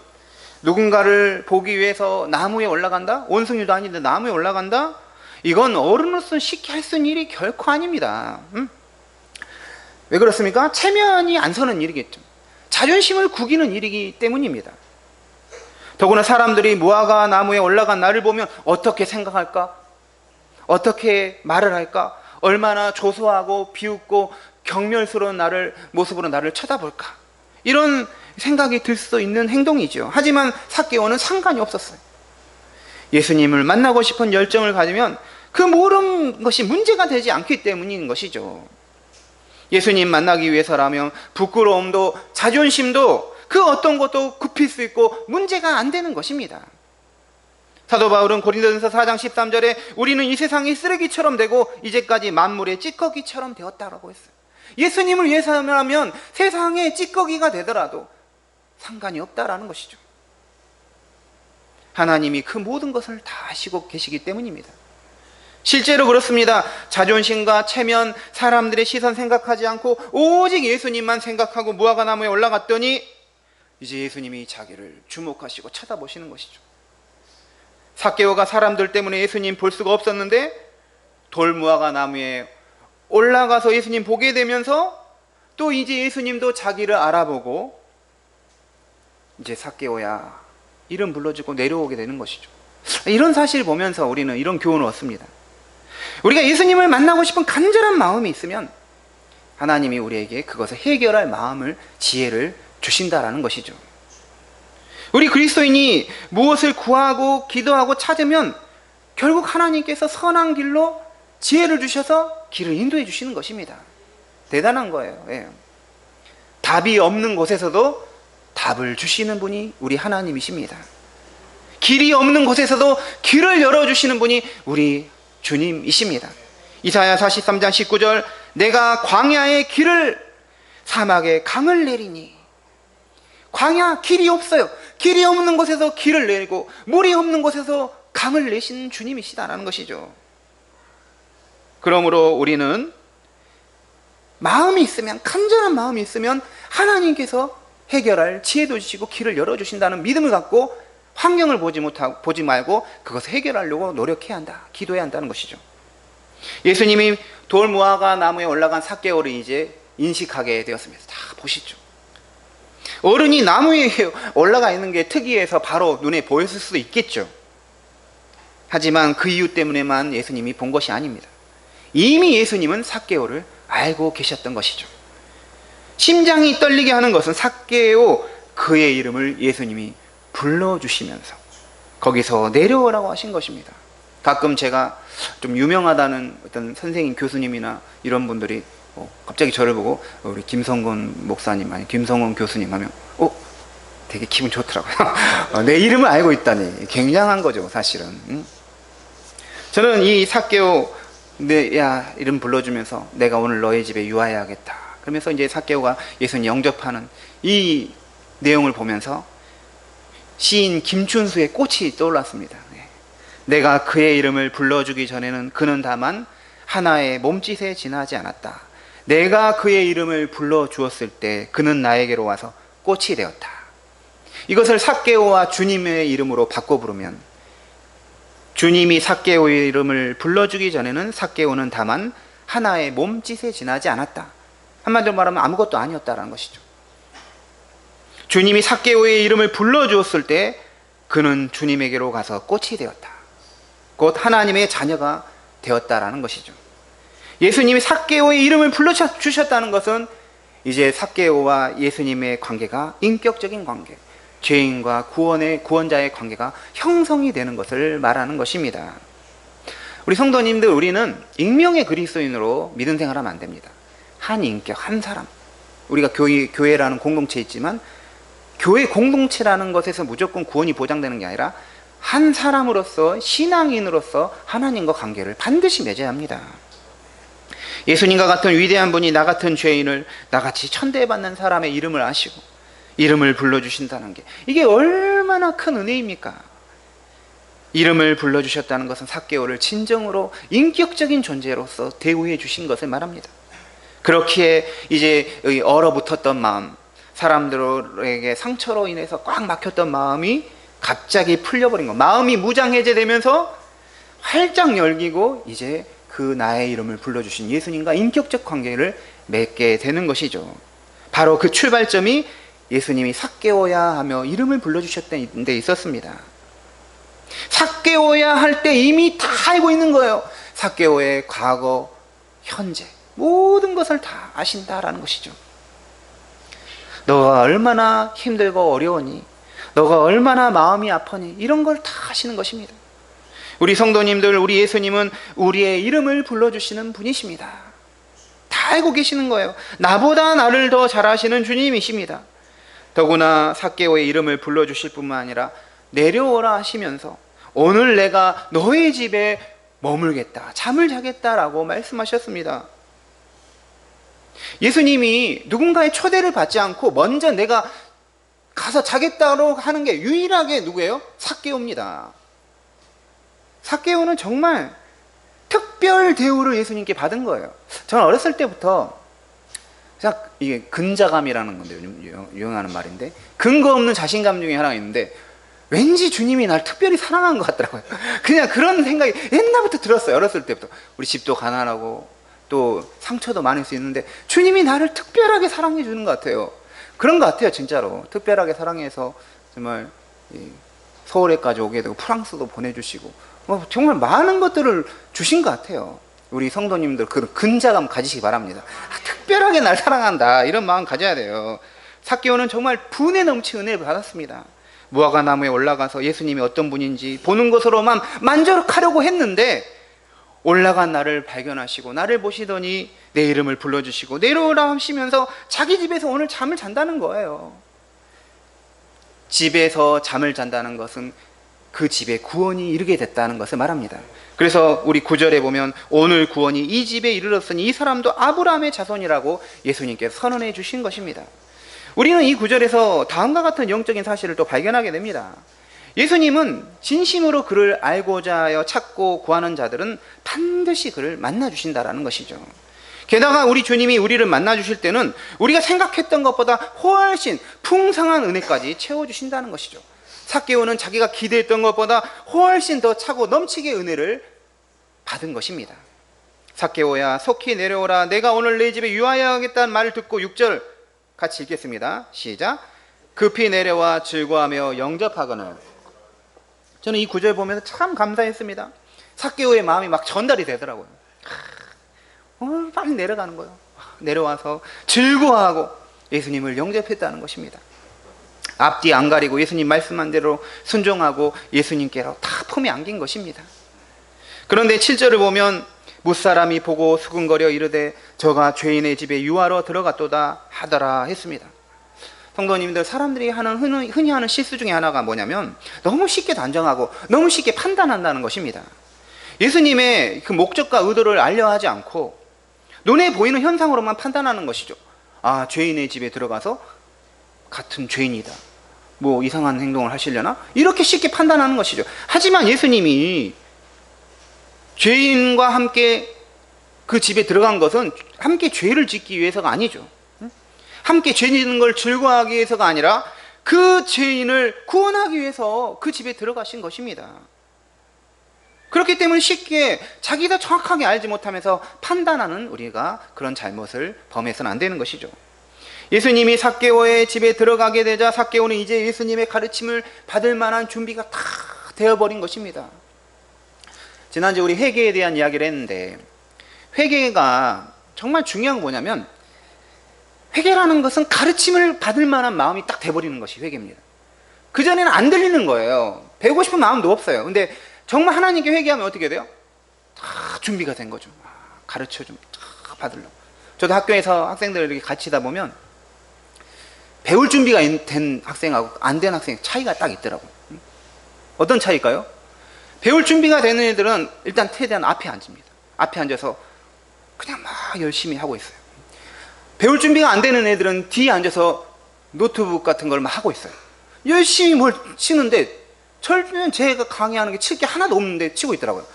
누군가를 보기 위해서 나무에 올라간다? 원숭이도 아닌데 나무에 올라간다? 이건 어른으로서 쉽게 할 수 있는 일이 결코 아닙니다. 왜 그렇습니까? 체면이 안 서는 일이겠죠. 자존심을 구기는 일이기 때문입니다. 더구나 사람들이 무화과 나무에 올라간 나를 보면 어떻게 생각할까? 어떻게 말을 할까? 얼마나 조소하고 비웃고 경멸스러운 모습으로 나를 쳐다볼까? 이런 생각이 들 수 있는 행동이죠. 하지만 삭개오는 상관이 없었어요. 예수님을 만나고 싶은 열정을 가지면 그 모든 것이 문제가 되지 않기 때문인 것이죠. 예수님 만나기 위해서라면 부끄러움도 자존심도 그 어떤 것도 굽힐 수 있고 문제가 안 되는 것입니다. 사도 바울은 고린도전서 4장 13절에 우리는 이 세상이 쓰레기처럼 되고 이제까지 만물의 찌꺼기처럼 되었다라고 했어요. 예수님을 위해서라면 세상의 찌꺼기가 되더라도 상관이 없다라는 것이죠. 하나님이 그 모든 것을 다 아시고 계시기 때문입니다. 실제로 그렇습니다. 자존심과 체면, 사람들의 시선 생각하지 않고 오직 예수님만 생각하고 무화과 나무에 올라갔더니 이제 예수님이 자기를 주목하시고 쳐다보시는 것이죠. 삭개오가 사람들 때문에 예수님 볼 수가 없었는데 돌 무화과 나무에 올라가서 예수님 보게 되면서 또 이제 예수님도 자기를 알아보고 이제 삭개오야 이름 불러주고 내려오게 되는 것이죠. 이런 사실을 보면서 우리는 이런 교훈을 얻습니다. 우리가 예수님을 만나고 싶은 간절한 마음이 있으면 하나님이 우리에게 그것을 해결할 마음을, 지혜를 주신다라는 것이죠. 우리 그리스도인이 무엇을 구하고 기도하고 찾으면 결국 하나님께서 선한 길로 지혜를 주셔서 길을 인도해 주시는 것입니다. 대단한 거예요. 예. 답이 없는 곳에서도 답을 주시는 분이 우리 하나님이십니다. 길이 없는 곳에서도 길을 열어주시는 분이 우리 주님이십니다. 이사야 43장 19절 내가 광야의 길을 사막에 강을 내리니, 광야 길이 없어요. 길이 없는 곳에서 길을 내리고 물이 없는 곳에서 강을 내시는 주님이시다라는 것이죠. 그러므로 우리는 마음이 있으면, 간절한 마음이 있으면 하나님께서 해결할 지혜도 주시고 길을 열어주신다는 믿음을 갖고 환경을 보지 말고 그것을 해결하려고 노력해야 한다. 기도해야 한다는 것이죠. 예수님이 돌 무화과 나무에 올라간 삭개오를 이제 인식하게 되었습니다. 다 보시죠. 어른이 나무에 올라가 있는 게 특이해서 바로 눈에 보였을 수도 있겠죠. 하지만 그 이유 때문에만 예수님이 본 것이 아닙니다. 이미 예수님은 삭개오를 알고 계셨던 것이죠. 심장이 떨리게 하는 것은 삭개오, 그의 이름을 예수님이 불러주시면서 거기서 내려오라고 하신 것입니다. 가끔 제가 좀 유명하다는 어떤 선생님, 교수님이나 이런 분들이 갑자기 저를 보고 우리 김성곤 목사님, 아니 김성곤 교수님 하면 되게 기분 좋더라고요. 내 이름을 알고 있다니 굉장한 거죠, 사실은. 저는 이 삭개오, 야 이름 불러주면서 내가 오늘 너의 집에 유하여야겠다. 그러면서 이제 삭개오가 예수님 영접하는 이 내용을 보면서 시인 김춘수의 꽃이 떠올랐습니다. 내가 그의 이름을 불러주기 전에는 그는 다만 하나의 몸짓에 지나지 않았다. 내가 그의 이름을 불러주었을 때 그는 나에게로 와서 꽃이 되었다. 이것을 삭개오와 주님의 이름으로 바꿔 부르면, 주님이 삭개오의 이름을 불러주기 전에는 삭개오는 다만 하나의 몸짓에 지나지 않았다. 한마디로 말하면 아무것도 아니었다라는 것이죠. 주님이 삭개오의 이름을 불러주었을 때 그는 주님에게로 가서 꽃이 되었다. 곧 하나님의 자녀가 되었다라는 것이죠. 예수님이 삭개오의 이름을 불러주셨다는 것은 이제 삭개오와 예수님의 관계가 인격적인 관계, 죄인과 구원자의 관계가 형성이 되는 것을 말하는 것입니다. 우리 성도님들, 우리는 익명의 그리스도인으로 믿음 생활하면 안 됩니다. 한 인격, 한 사람. 우리가 교회라는 공동체 있지만 교회 공동체라는 것에서 무조건 구원이 보장되는 게 아니라 한 사람으로서, 신앙인으로서 하나님과 관계를 반드시 맺어야 합니다. 예수님과 같은 위대한 분이 나 같은 죄인을 나같이 천대받는 사람의 이름을 아시고 이름을 불러주신다는 게, 이게 얼마나 큰 은혜입니까? 이름을 불러주셨다는 것은 삭개오를 진정으로 인격적인 존재로서 대우해 주신 것을 말합니다. 그렇기에 이제 얼어붙었던 마음, 사람들에게 상처로 인해서 꽉 막혔던 마음이 갑자기 풀려버린 것, 마음이 무장해제되면서 활짝 열리고 이제 그 나의 이름을 불러주신 예수님과 인격적 관계를 맺게 되는 것이죠. 바로 그 출발점이 예수님이 삭개오야 하며 이름을 불러주셨던 데 있었습니다. 삭개오야 할 때 이미 다 알고 있는 거예요. 삭개오의 과거, 현재 모든 것을 다 아신다라는 것이죠. 너가 얼마나 힘들고 어려우니, 너가 얼마나 마음이 아프니, 이런 걸 다 아시는 것입니다. 우리 성도님들, 우리 예수님은 우리의 이름을 불러주시는 분이십니다. 다 알고 계시는 거예요. 나보다 나를 더 잘 아시는 주님이십니다. 더구나 삭개오의 이름을 불러주실 뿐만 아니라 내려오라 하시면서 오늘 내가 너의 집에 머물겠다, 잠을 자겠다라고 말씀하셨습니다. 예수님이 누군가의 초대를 받지 않고 먼저 내가 가서 자겠다고 하는 게 유일하게 누구예요? 삭개오입니다. 삭개오는 정말 특별 대우를 예수님께 받은 거예요. 저는 어렸을 때부터 이게 근자감이라는 건데, 유행하는 말인데, 근거 없는 자신감 중에 하나가 있는데 왠지 주님이 날 특별히 사랑한 것 같더라고요. 그냥 그런 생각이 옛날부터 들었어요. 어렸을 때부터. 우리 집도 가난하고 또 상처도 많을 수 있는데 주님이 나를 특별하게 사랑해 주는 것 같아요. 그런 것 같아요. 진짜로 특별하게 사랑해서 정말 서울에까지 오게 되고 프랑스도 보내주시고 정말 많은 것들을 주신 것 같아요. 우리 성도님들 그런 근자감 가지시기 바랍니다. 특별하게 날 사랑한다, 이런 마음 가져야 돼요. 삭개오는 정말 분에 넘치 은혜를 받았습니다. 무화과 나무에 올라가서 예수님이 어떤 분인지 보는 것으로만 만족하려고 했는데 올라간 나를 발견하시고 나를 보시더니 내 이름을 불러주시고 내려오라 하시면서 자기 집에서 오늘 잠을 잔다는 거예요. 집에서 잠을 잔다는 것은 그 집에 구원이 이르게 됐다는 것을 말합니다. 그래서 우리 9절에 보면 오늘 구원이 이 집에 이르렀으니 이 사람도 아브라함의 자손이라고 예수님께서 선언해 주신 것입니다. 우리는 이 9절에서 다음과 같은 영적인 사실을 또 발견하게 됩니다. 예수님은 진심으로 그를 알고자 하여 찾고 구하는 자들은 반드시 그를 만나 주신다라는 것이죠. 게다가 우리 주님이 우리를 만나 주실 때는 우리가 생각했던 것보다 훨씬 풍성한 은혜까지 채워 주신다는 것이죠. 삭개오는 자기가 기대했던 것보다 훨씬 더 차고 넘치게 은혜를 받은 것입니다. 삭개오야 속히 내려오라. 내가 오늘 내 집에 유하여야겠다는 말을 듣고 6절 같이 읽겠습니다. 시작. 급히 내려와 즐거워하며 영접하거늘. 저는 이 구절 보면서 참 감사했습니다. 삭개오의 마음이 막 전달이 되더라고요. 빨리 내려가는 거예요. 내려와서 즐거워하고 예수님을 영접했다는 것입니다. 앞뒤 안 가리고 예수님 말씀한 대로 순종하고 예수님께로 다 품에 안긴 것입니다. 그런데 7절을 보면 무사람이 보고 수군거려 이르되 저가 죄인의 집에 유하러 들어갔도다 하더라 했습니다. 성도님들, 사람들이 하는 흔히 하는 실수 중에 하나가 뭐냐면 너무 쉽게 단정하고 너무 쉽게 판단한다는 것입니다. 예수님의 그 목적과 의도를 알려하지 않고 눈에 보이는 현상으로만 판단하는 것이죠. 아, 죄인의 집에 들어가서 같은 죄인이다, 뭐 이상한 행동을 하시려나, 이렇게 쉽게 판단하는 것이죠. 하지만 예수님이 죄인과 함께 그 집에 들어간 것은 함께 죄를 짓기 위해서가 아니죠. 함께 죄 짓는 걸 즐거워하기 위해서가 아니라 그 죄인을 구원하기 위해서 그 집에 들어가신 것입니다. 그렇기 때문에 쉽게 자기가 정확하게 알지 못하면서 판단하는 우리가 그런 잘못을 범해서는 안 되는 것이죠. 예수님이 삭개오의 집에 들어가게 되자 삭개오는 이제 예수님의 가르침을 받을 만한 준비가 다 되어버린 것입니다. 지난주에 우리 회개에 대한 이야기를 했는데, 회개가 정말 중요한 건 뭐냐면, 회개라는 것은 가르침을 받을 만한 마음이 딱 돼버리는 것이 회개입니다. 그전에는 안 들리는 거예요. 배우고 싶은 마음도 없어요. 근데 정말 하나님께 회개하면 어떻게 돼요? 다 준비가 된 거죠. 가르쳐 좀 다 받으려고. 저도 학교에서 학생들 이렇게 가르치다 보면 배울 준비가 된 학생하고 안 된 학생 차이가 딱 있더라고요. 어떤 차이일까요? 배울 준비가 되는 애들은 일단 최대한 앞에 앉습니다. 앞에 앉아서 그냥 막 열심히 하고 있어요. 배울 준비가 안 되는 애들은 뒤에 앉아서 노트북 같은 걸 막 하고 있어요. 열심히 뭘 치는데 절대는 제가 강의하는 게 칠 게 하나도 없는데 치고 있더라고요.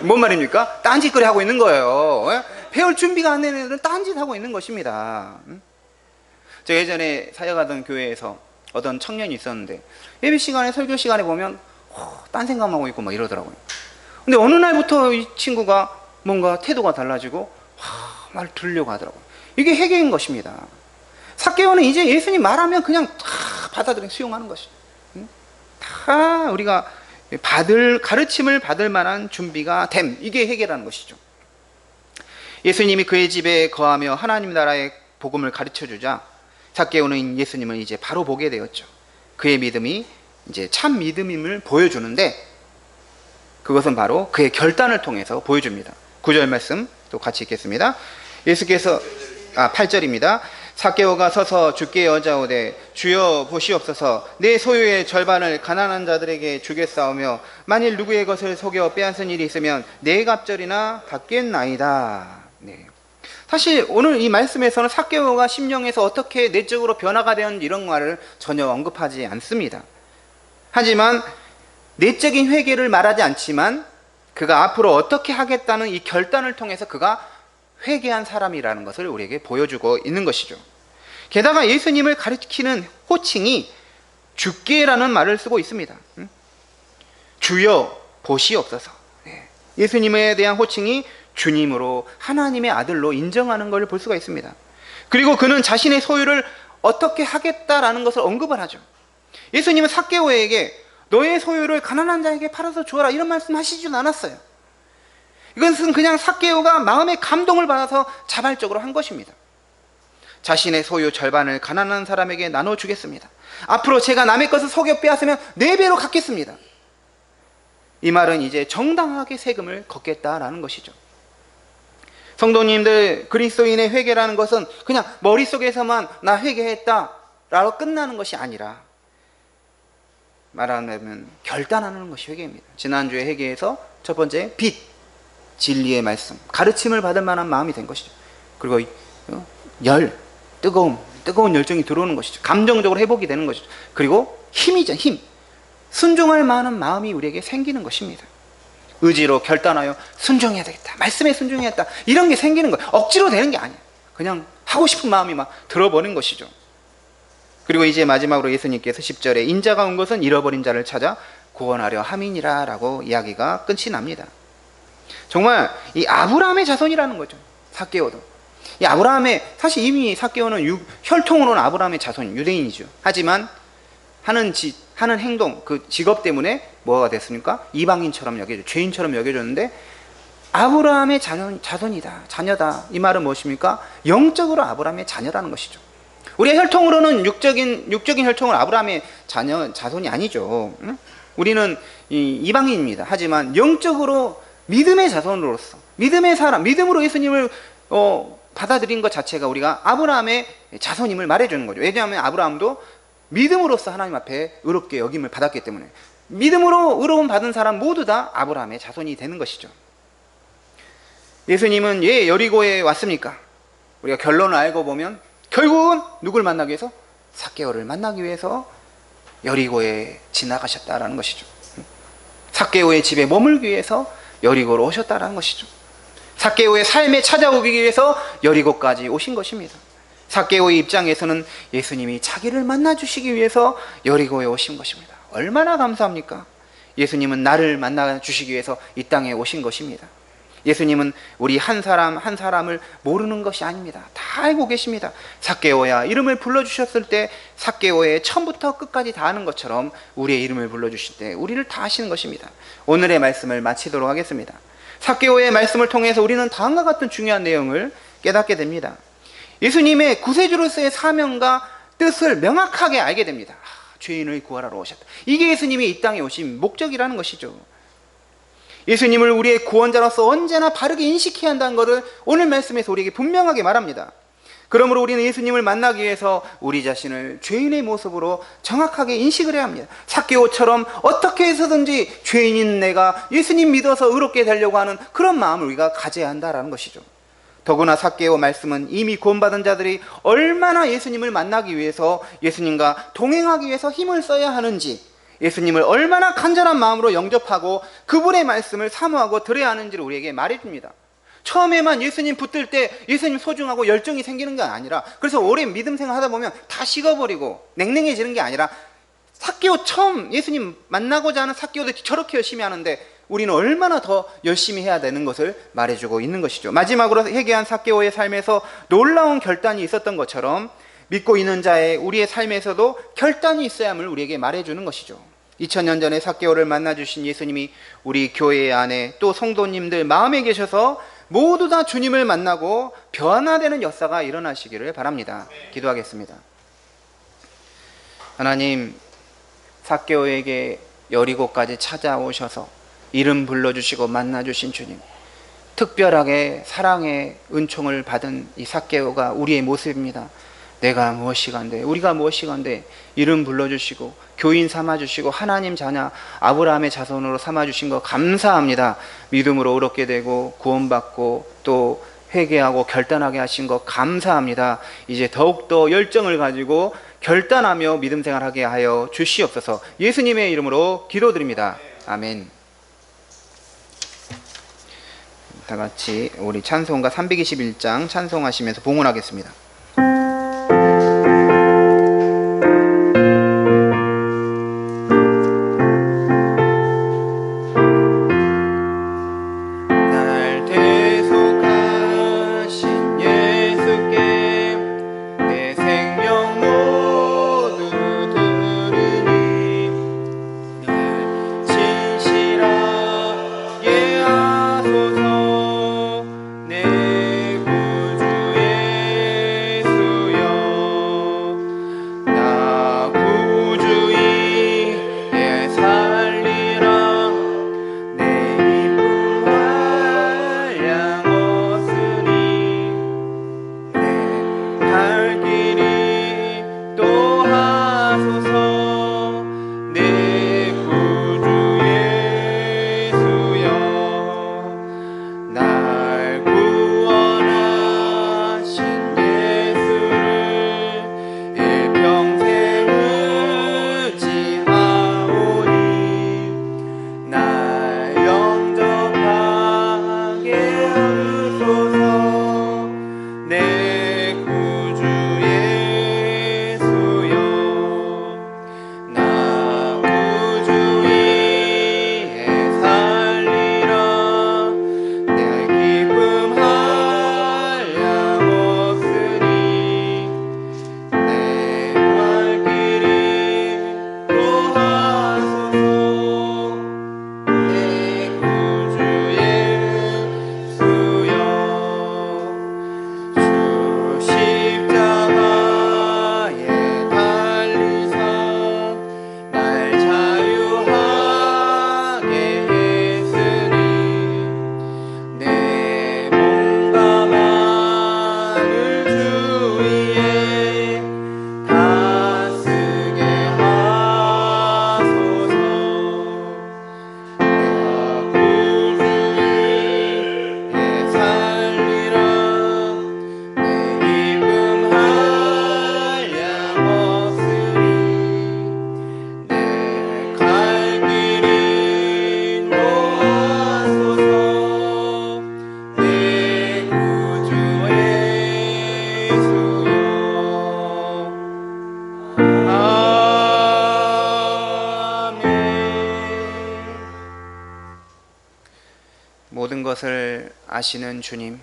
뭔 말입니까? 딴짓거리 하고 있는 거예요. 배울 준비가 안 되는 애들은 딴짓하고 있는 것입니다. 제가 예전에 사역하던 교회에서 어떤 청년이 있었는데 예배 시간에, 설교 시간에 보면 딴 생각만 하고 있고 막 이러더라고요. 근데 어느 날부터 이 친구가 뭔가 태도가 달라지고 말 들으려고 하더라고요. 이게 회개인 것입니다. 삭개오는 이제 예수님 말하면 그냥 다 받아들이고 수용하는 것이죠. 다 우리가 가르침을 받을 만한 준비가 됨, 이게 회개라는 것이죠. 예수님이 그의 집에 거하며 하나님 나라의 복음을 가르쳐주자 삭개오는 예수님을 이제 바로 보게 되었죠. 그의 믿음이 이제 참 믿음임을 보여주는데, 그것은 바로 그의 결단을 통해서 보여줍니다. 9절 말씀 또 같이 읽겠습니다. 예수께서 8절입니다. 삭개오가 서서 주께 여짜오되 주여 보시옵소서, 내 소유의 절반을 가난한 자들에게 주겠사오며 만일 누구의 것을 속여 빼앗은 일이 있으면 네 갑절이나 갚겠나이다. 네. 사실 오늘 이 말씀에서는 삭개오가 심령에서 어떻게 내적으로 변화가 되었는지 이런 말을 전혀 언급하지 않습니다. 하지만 내적인 회개를 말하지 않지만 그가 앞으로 어떻게 하겠다는 이 결단을 통해서 그가 회개한 사람이라는 것을 우리에게 보여주고 있는 것이죠. 게다가 예수님을 가리키는 호칭이 주께라는 말을 쓰고 있습니다. 주여 보시옵소서. 예수님에 대한 호칭이 주님으로, 하나님의 아들로 인정하는 것을 볼 수가 있습니다. 그리고 그는 자신의 소유를 어떻게 하겠다라는 것을 언급을 하죠. 예수님은 삭개오에게 너의 소유를 가난한 자에게 팔아서 주어라 이런 말씀 하시지도 않았어요. 이것은 그냥 삭개오가 마음의 감동을 받아서 자발적으로 한 것입니다. 자신의 소유 절반을 가난한 사람에게 나눠주겠습니다. 앞으로 제가 남의 것을 속여 빼앗으면 4배로 갚겠습니다. 이 말은 이제 정당하게 세금을 걷겠다라는 것이죠. 성도님들, 그리스도인의 회개라는 것은 그냥 머릿속에서만 나 회개했다 라고 끝나는 것이 아니라 말하면 결단하는 것이 회개입니다. 지난주에 회개에서 첫 번째 빛, 진리의 말씀, 가르침을 받을 만한 마음이 된 것이죠. 그리고 뜨거운 열정이 들어오는 것이죠. 감정적으로 회복이 되는 것이죠. 그리고 힘이죠. 힘, 순종할 만한 마음이 우리에게 생기는 것입니다. 의지로 결단하여 순종해야 되겠다, 말씀에 순종해야겠다, 이런 게 생기는 거예요. 억지로 되는 게 아니에요. 그냥 하고 싶은 마음이 막 들어버린 것이죠. 그리고 이제 마지막으로 예수님께서 10절에 인자가 온 것은 잃어버린 자를 찾아 구원하려 함이니라 라고 이야기가 끝이 납니다. 정말 이 아브라함의 자손이라는 거죠. 삭개오도. 이 아브라함의, 사실 이미 삭개오는 혈통으로는 아브라함의 자손, 유대인이죠. 하지만 하는 행동, 그 직업 때문에 뭐가 됐습니까? 이방인처럼 죄인처럼 여겨졌는데 아브라함의 자손이다, 자녀다. 이 말은 무엇입니까? 영적으로 아브라함의 자녀라는 것이죠. 우리의 혈통으로는 육적인 혈통은 아브라함의 자손이 아니죠. 우리는 이방인입니다. 하지만 영적으로 믿음의 자손으로서, 믿음의 사람, 믿음으로 예수님을 받아들인 것 자체가 우리가 아브라함의 자손임을 말해주는 거죠. 왜냐하면 아브라함도 믿음으로써 하나님 앞에 의롭게 여김을 받았기 때문에, 믿음으로 의로움 받은 사람 모두 다 아브라함의 자손이 되는 것이죠. 예수님은 왜 여리고에 왔습니까? 우리가 결론을 알고 보면 결국은 누굴 만나기 위해서? 삭개오를 만나기 위해서 여리고에 지나가셨다라는 것이죠. 삭개오의 집에 머물기 위해서 여리고로 오셨다라는 것이죠. 삭개오의 삶에 찾아오기 위해서 여리고까지 오신 것입니다. 삭개오의 입장에서는 예수님이 자기를 만나주시기 위해서 여리고에 오신 것입니다. 얼마나 감사합니까? 예수님은 나를 만나주시기 위해서 이 땅에 오신 것입니다. 예수님은 우리 한 사람 한 사람을 모르는 것이 아닙니다. 다 알고 계십니다. 삭개오야 이름을 불러주셨을 때 삭개오의 처음부터 끝까지 다 아는 것처럼 우리의 이름을 불러주실 때 우리를 다 아시는 것입니다. 오늘의 말씀을 마치도록 하겠습니다. 삭개오의 말씀을 통해서 우리는 다음과 같은 중요한 내용을 깨닫게 됩니다. 예수님의 구세주로서의 사명과 뜻을 명확하게 알게 됩니다. 죄인을 구하러 오셨다. 이게 예수님이 이 땅에 오신 목적이라는 것이죠. 예수님을 우리의 구원자로서 언제나 바르게 인식해야 한다는 것을 오늘 말씀에서 우리에게 분명하게 말합니다. 그러므로 우리는 예수님을 만나기 위해서 우리 자신을 죄인의 모습으로 정확하게 인식을 해야 합니다. 삭개오처럼 어떻게 해서든지 죄인인 내가 예수님 믿어서 의롭게 되려고 하는 그런 마음을 우리가 가져야 한다는 것이죠. 더구나 삭개오 말씀은 이미 구원받은 자들이 얼마나 예수님을 만나기 위해서 예수님과 동행하기 위해서 힘을 써야 하는지, 예수님을 얼마나 간절한 마음으로 영접하고 그분의 말씀을 사모하고 들어야 하는지를 우리에게 말해줍니다. 처음에만 예수님 붙들 때 예수님 소중하고 열정이 생기는 게 아니라, 그래서 오래 믿음 생활 하다 보면 다 식어버리고 냉랭해지는 게 아니라, 삭개오 처음 예수님 만나고자 하는 삭개오도 저렇게 열심히 하는데 우리는 얼마나 더 열심히 해야 되는 것을 말해주고 있는 것이죠. 마지막으로 회개한 삭개오의 삶에서 놀라운 결단이 있었던 것처럼 믿고 있는 자의 우리의 삶에서도 결단이 있어야 함을 우리에게 말해주는 것이죠. 2000년 전에 삭개오를 만나주신 예수님이 우리 교회 안에 또 성도님들 마음에 계셔서 모두 다 주님을 만나고 변화되는 역사가 일어나시기를 바랍니다. 기도하겠습니다. 하나님, 삭개오에게 여리고까지 찾아오셔서 이름 불러주시고 만나주신 주님, 특별하게 사랑의 은총을 받은 이 삭개오가 우리의 모습입니다. 내가 무엇이간데, 우리가 무엇이간데 이름 불러주시고 교인 삼아주시고 하나님 자녀 아브라함의 자손으로 삼아주신 거 감사합니다. 믿음으로 의롭게 되고 구원받고 또 회개하고 결단하게 하신 거 감사합니다. 이제 더욱더 열정을 가지고 결단하며 믿음 생활하게 하여 주시옵소서. 예수님의 이름으로 기도드립니다. 아멘. 다 같이 우리 찬송가 321장 찬송하시면서 봉헌하겠습니다. 내 구주의 것을 아시는 주님,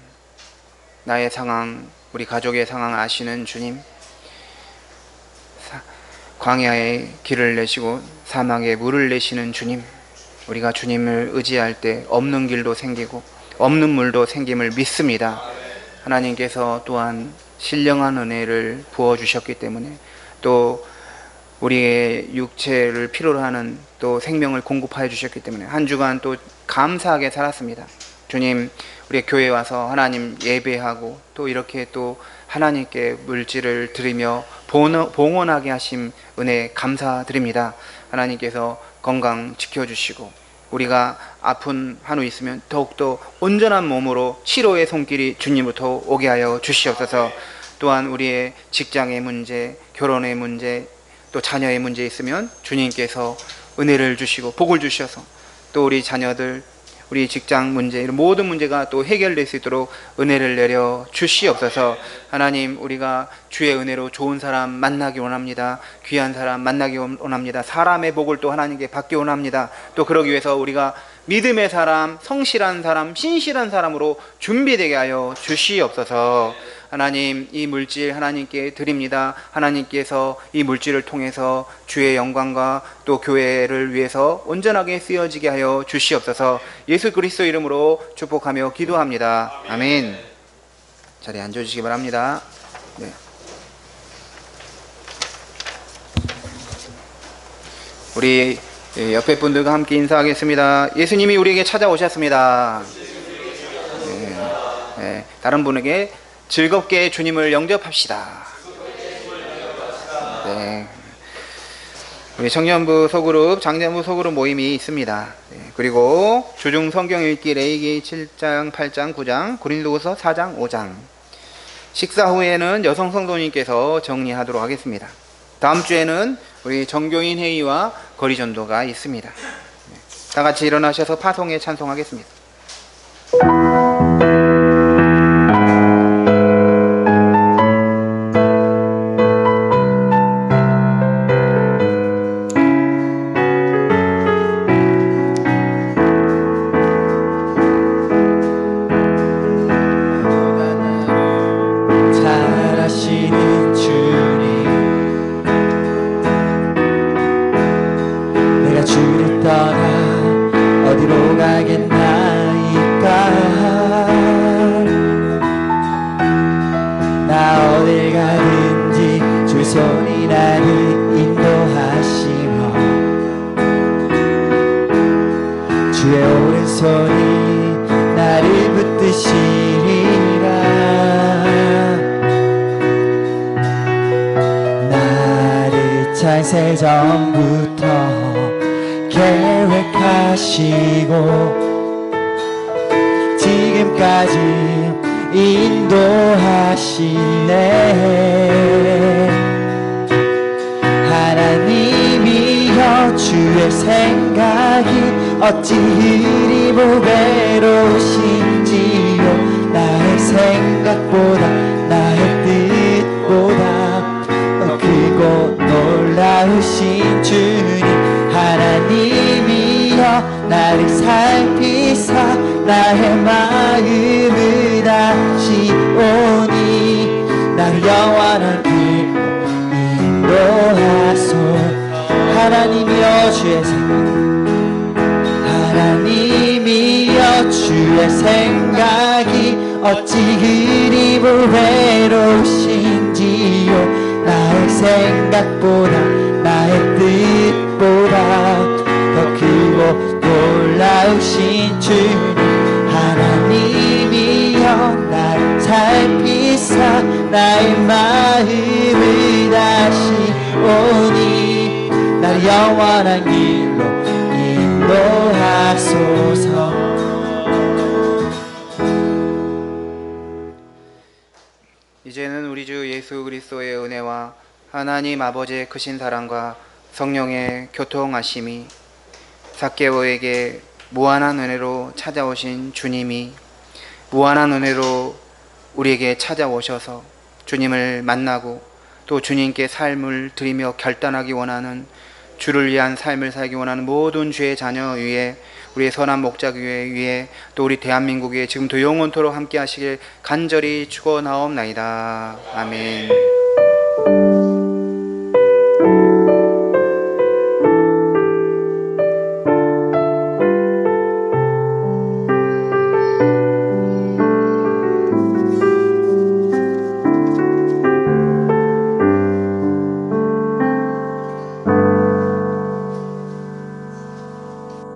나의 상황, 우리 가족의 상황 아시는 주님, 광야에 길을 내시고 사막에 물을 내시는 주님, 우리가 주님을 의지할 때 없는 길도 생기고 없는 물도 생김을 믿습니다. 하나님께서 또한 신령한 은혜를 부어주셨기 때문에, 또 우리의 육체를 필요로 하는 또 생명을 공급하여 주셨기 때문에 한 주간 또 감사하게 살았습니다. 주님, 우리 교회에 와서 하나님 예배하고 또 이렇게 또 하나님께 물질을 드리며 봉헌하게 하심 은혜 감사드립니다. 하나님께서 건강 지켜주시고 우리가 아픈 한우 있으면 더욱더 온전한 몸으로 치료의 손길이 주님부터 오게 하여 주시옵소서. 또한 우리의 직장의 문제, 결혼의 문제, 또 자녀의 문제 있으면 주님께서 은혜를 주시고 복을 주셔서 또 우리 자녀들, 우리 직장 문제, 이런 모든 문제가 또 해결될 수 있도록 은혜를 내려 주시옵소서. 하나님, 우리가 주의 은혜로 좋은 사람 만나기 원합니다. 귀한 사람 만나기 원합니다. 사람의 복을 또 하나님께 받기 원합니다. 또 그러기 위해서 우리가 믿음의 사람, 성실한 사람, 신실한 사람으로 준비되게 하여 주시옵소서. 하나님, 이 물질 하나님께 드립니다. 하나님께서 이 물질을 통해서 주의 영광과 또 교회를 위해서 온전하게 쓰여지게 하여 주시옵소서. 예수 그리스도 이름으로 축복하며 기도합니다. 아멘. 자리에 앉아주시기 바랍니다. 네. 우리 옆에 분들과 함께 인사하겠습니다. 예수님이 우리에게 찾아오셨습니다. 네. 다른 분에게 즐겁게 주님을 영접합시다. 네. 우리 청년부 소그룹, 장년부 소그룹 모임이 있습니다. 네. 그리고 주중 성경 읽기 레위기 7장, 8장, 9장, 고린도후서 4장, 5장. 식사 후에는 여성 성도님께서 정리하도록 하겠습니다. 다음 주에는 우리 정교인 회의와 거리 전도가 있습니다. 네. 다 같이 일어나셔서 파송에 찬송하겠습니다. 잘하시는 주님, 내가 주를 떠나 어디로 가겠나이까. 나 어딜 가든지 주의 손이 나를 인도하시며 주의 오른손이 나를 붙드시리라. 나를 창세 전부터 계획하시고 지금까지 인도하시네. 하나님이여, 주의 생각이 어찌 이리 보배로우신지요. 나의 생각보다, 나의 뜻보다 더 크고 놀라우신 주님. 하나님이여, 나를 살피사 나의 마음을 아시오니 나를 영원한 길로 인도하소. 하나님이여, 주의 생각, 하나님이여, 주의 생각이 어찌 그리 보배로우신지요. 나의 생각보다, 나의 뜻보다 더 크고 놀라우신 주님. 하나님이여, 나를 살피사 나의 마음을 아시오니 나를 영원한 길로 인도하소서. 이제는 우리 주 예수 그리스도의 은혜와 하나님 아버지의 크신 사랑과 성령의 교통하심이, 삭개오에게 무한한 은혜로 찾아오신 주님이 무한한 은혜로 우리에게 찾아오셔서 주님을 만나고 또 주님께 삶을 드리며 결단하기 원하는, 주를 위한 삶을 살기 원하는 모든 주의 자녀 위에 우리의 선한 목자교회 위에 또 우리 대한민국에 지금도 영원토록 함께 하시길 간절히 축원하옵나이다. 아멘.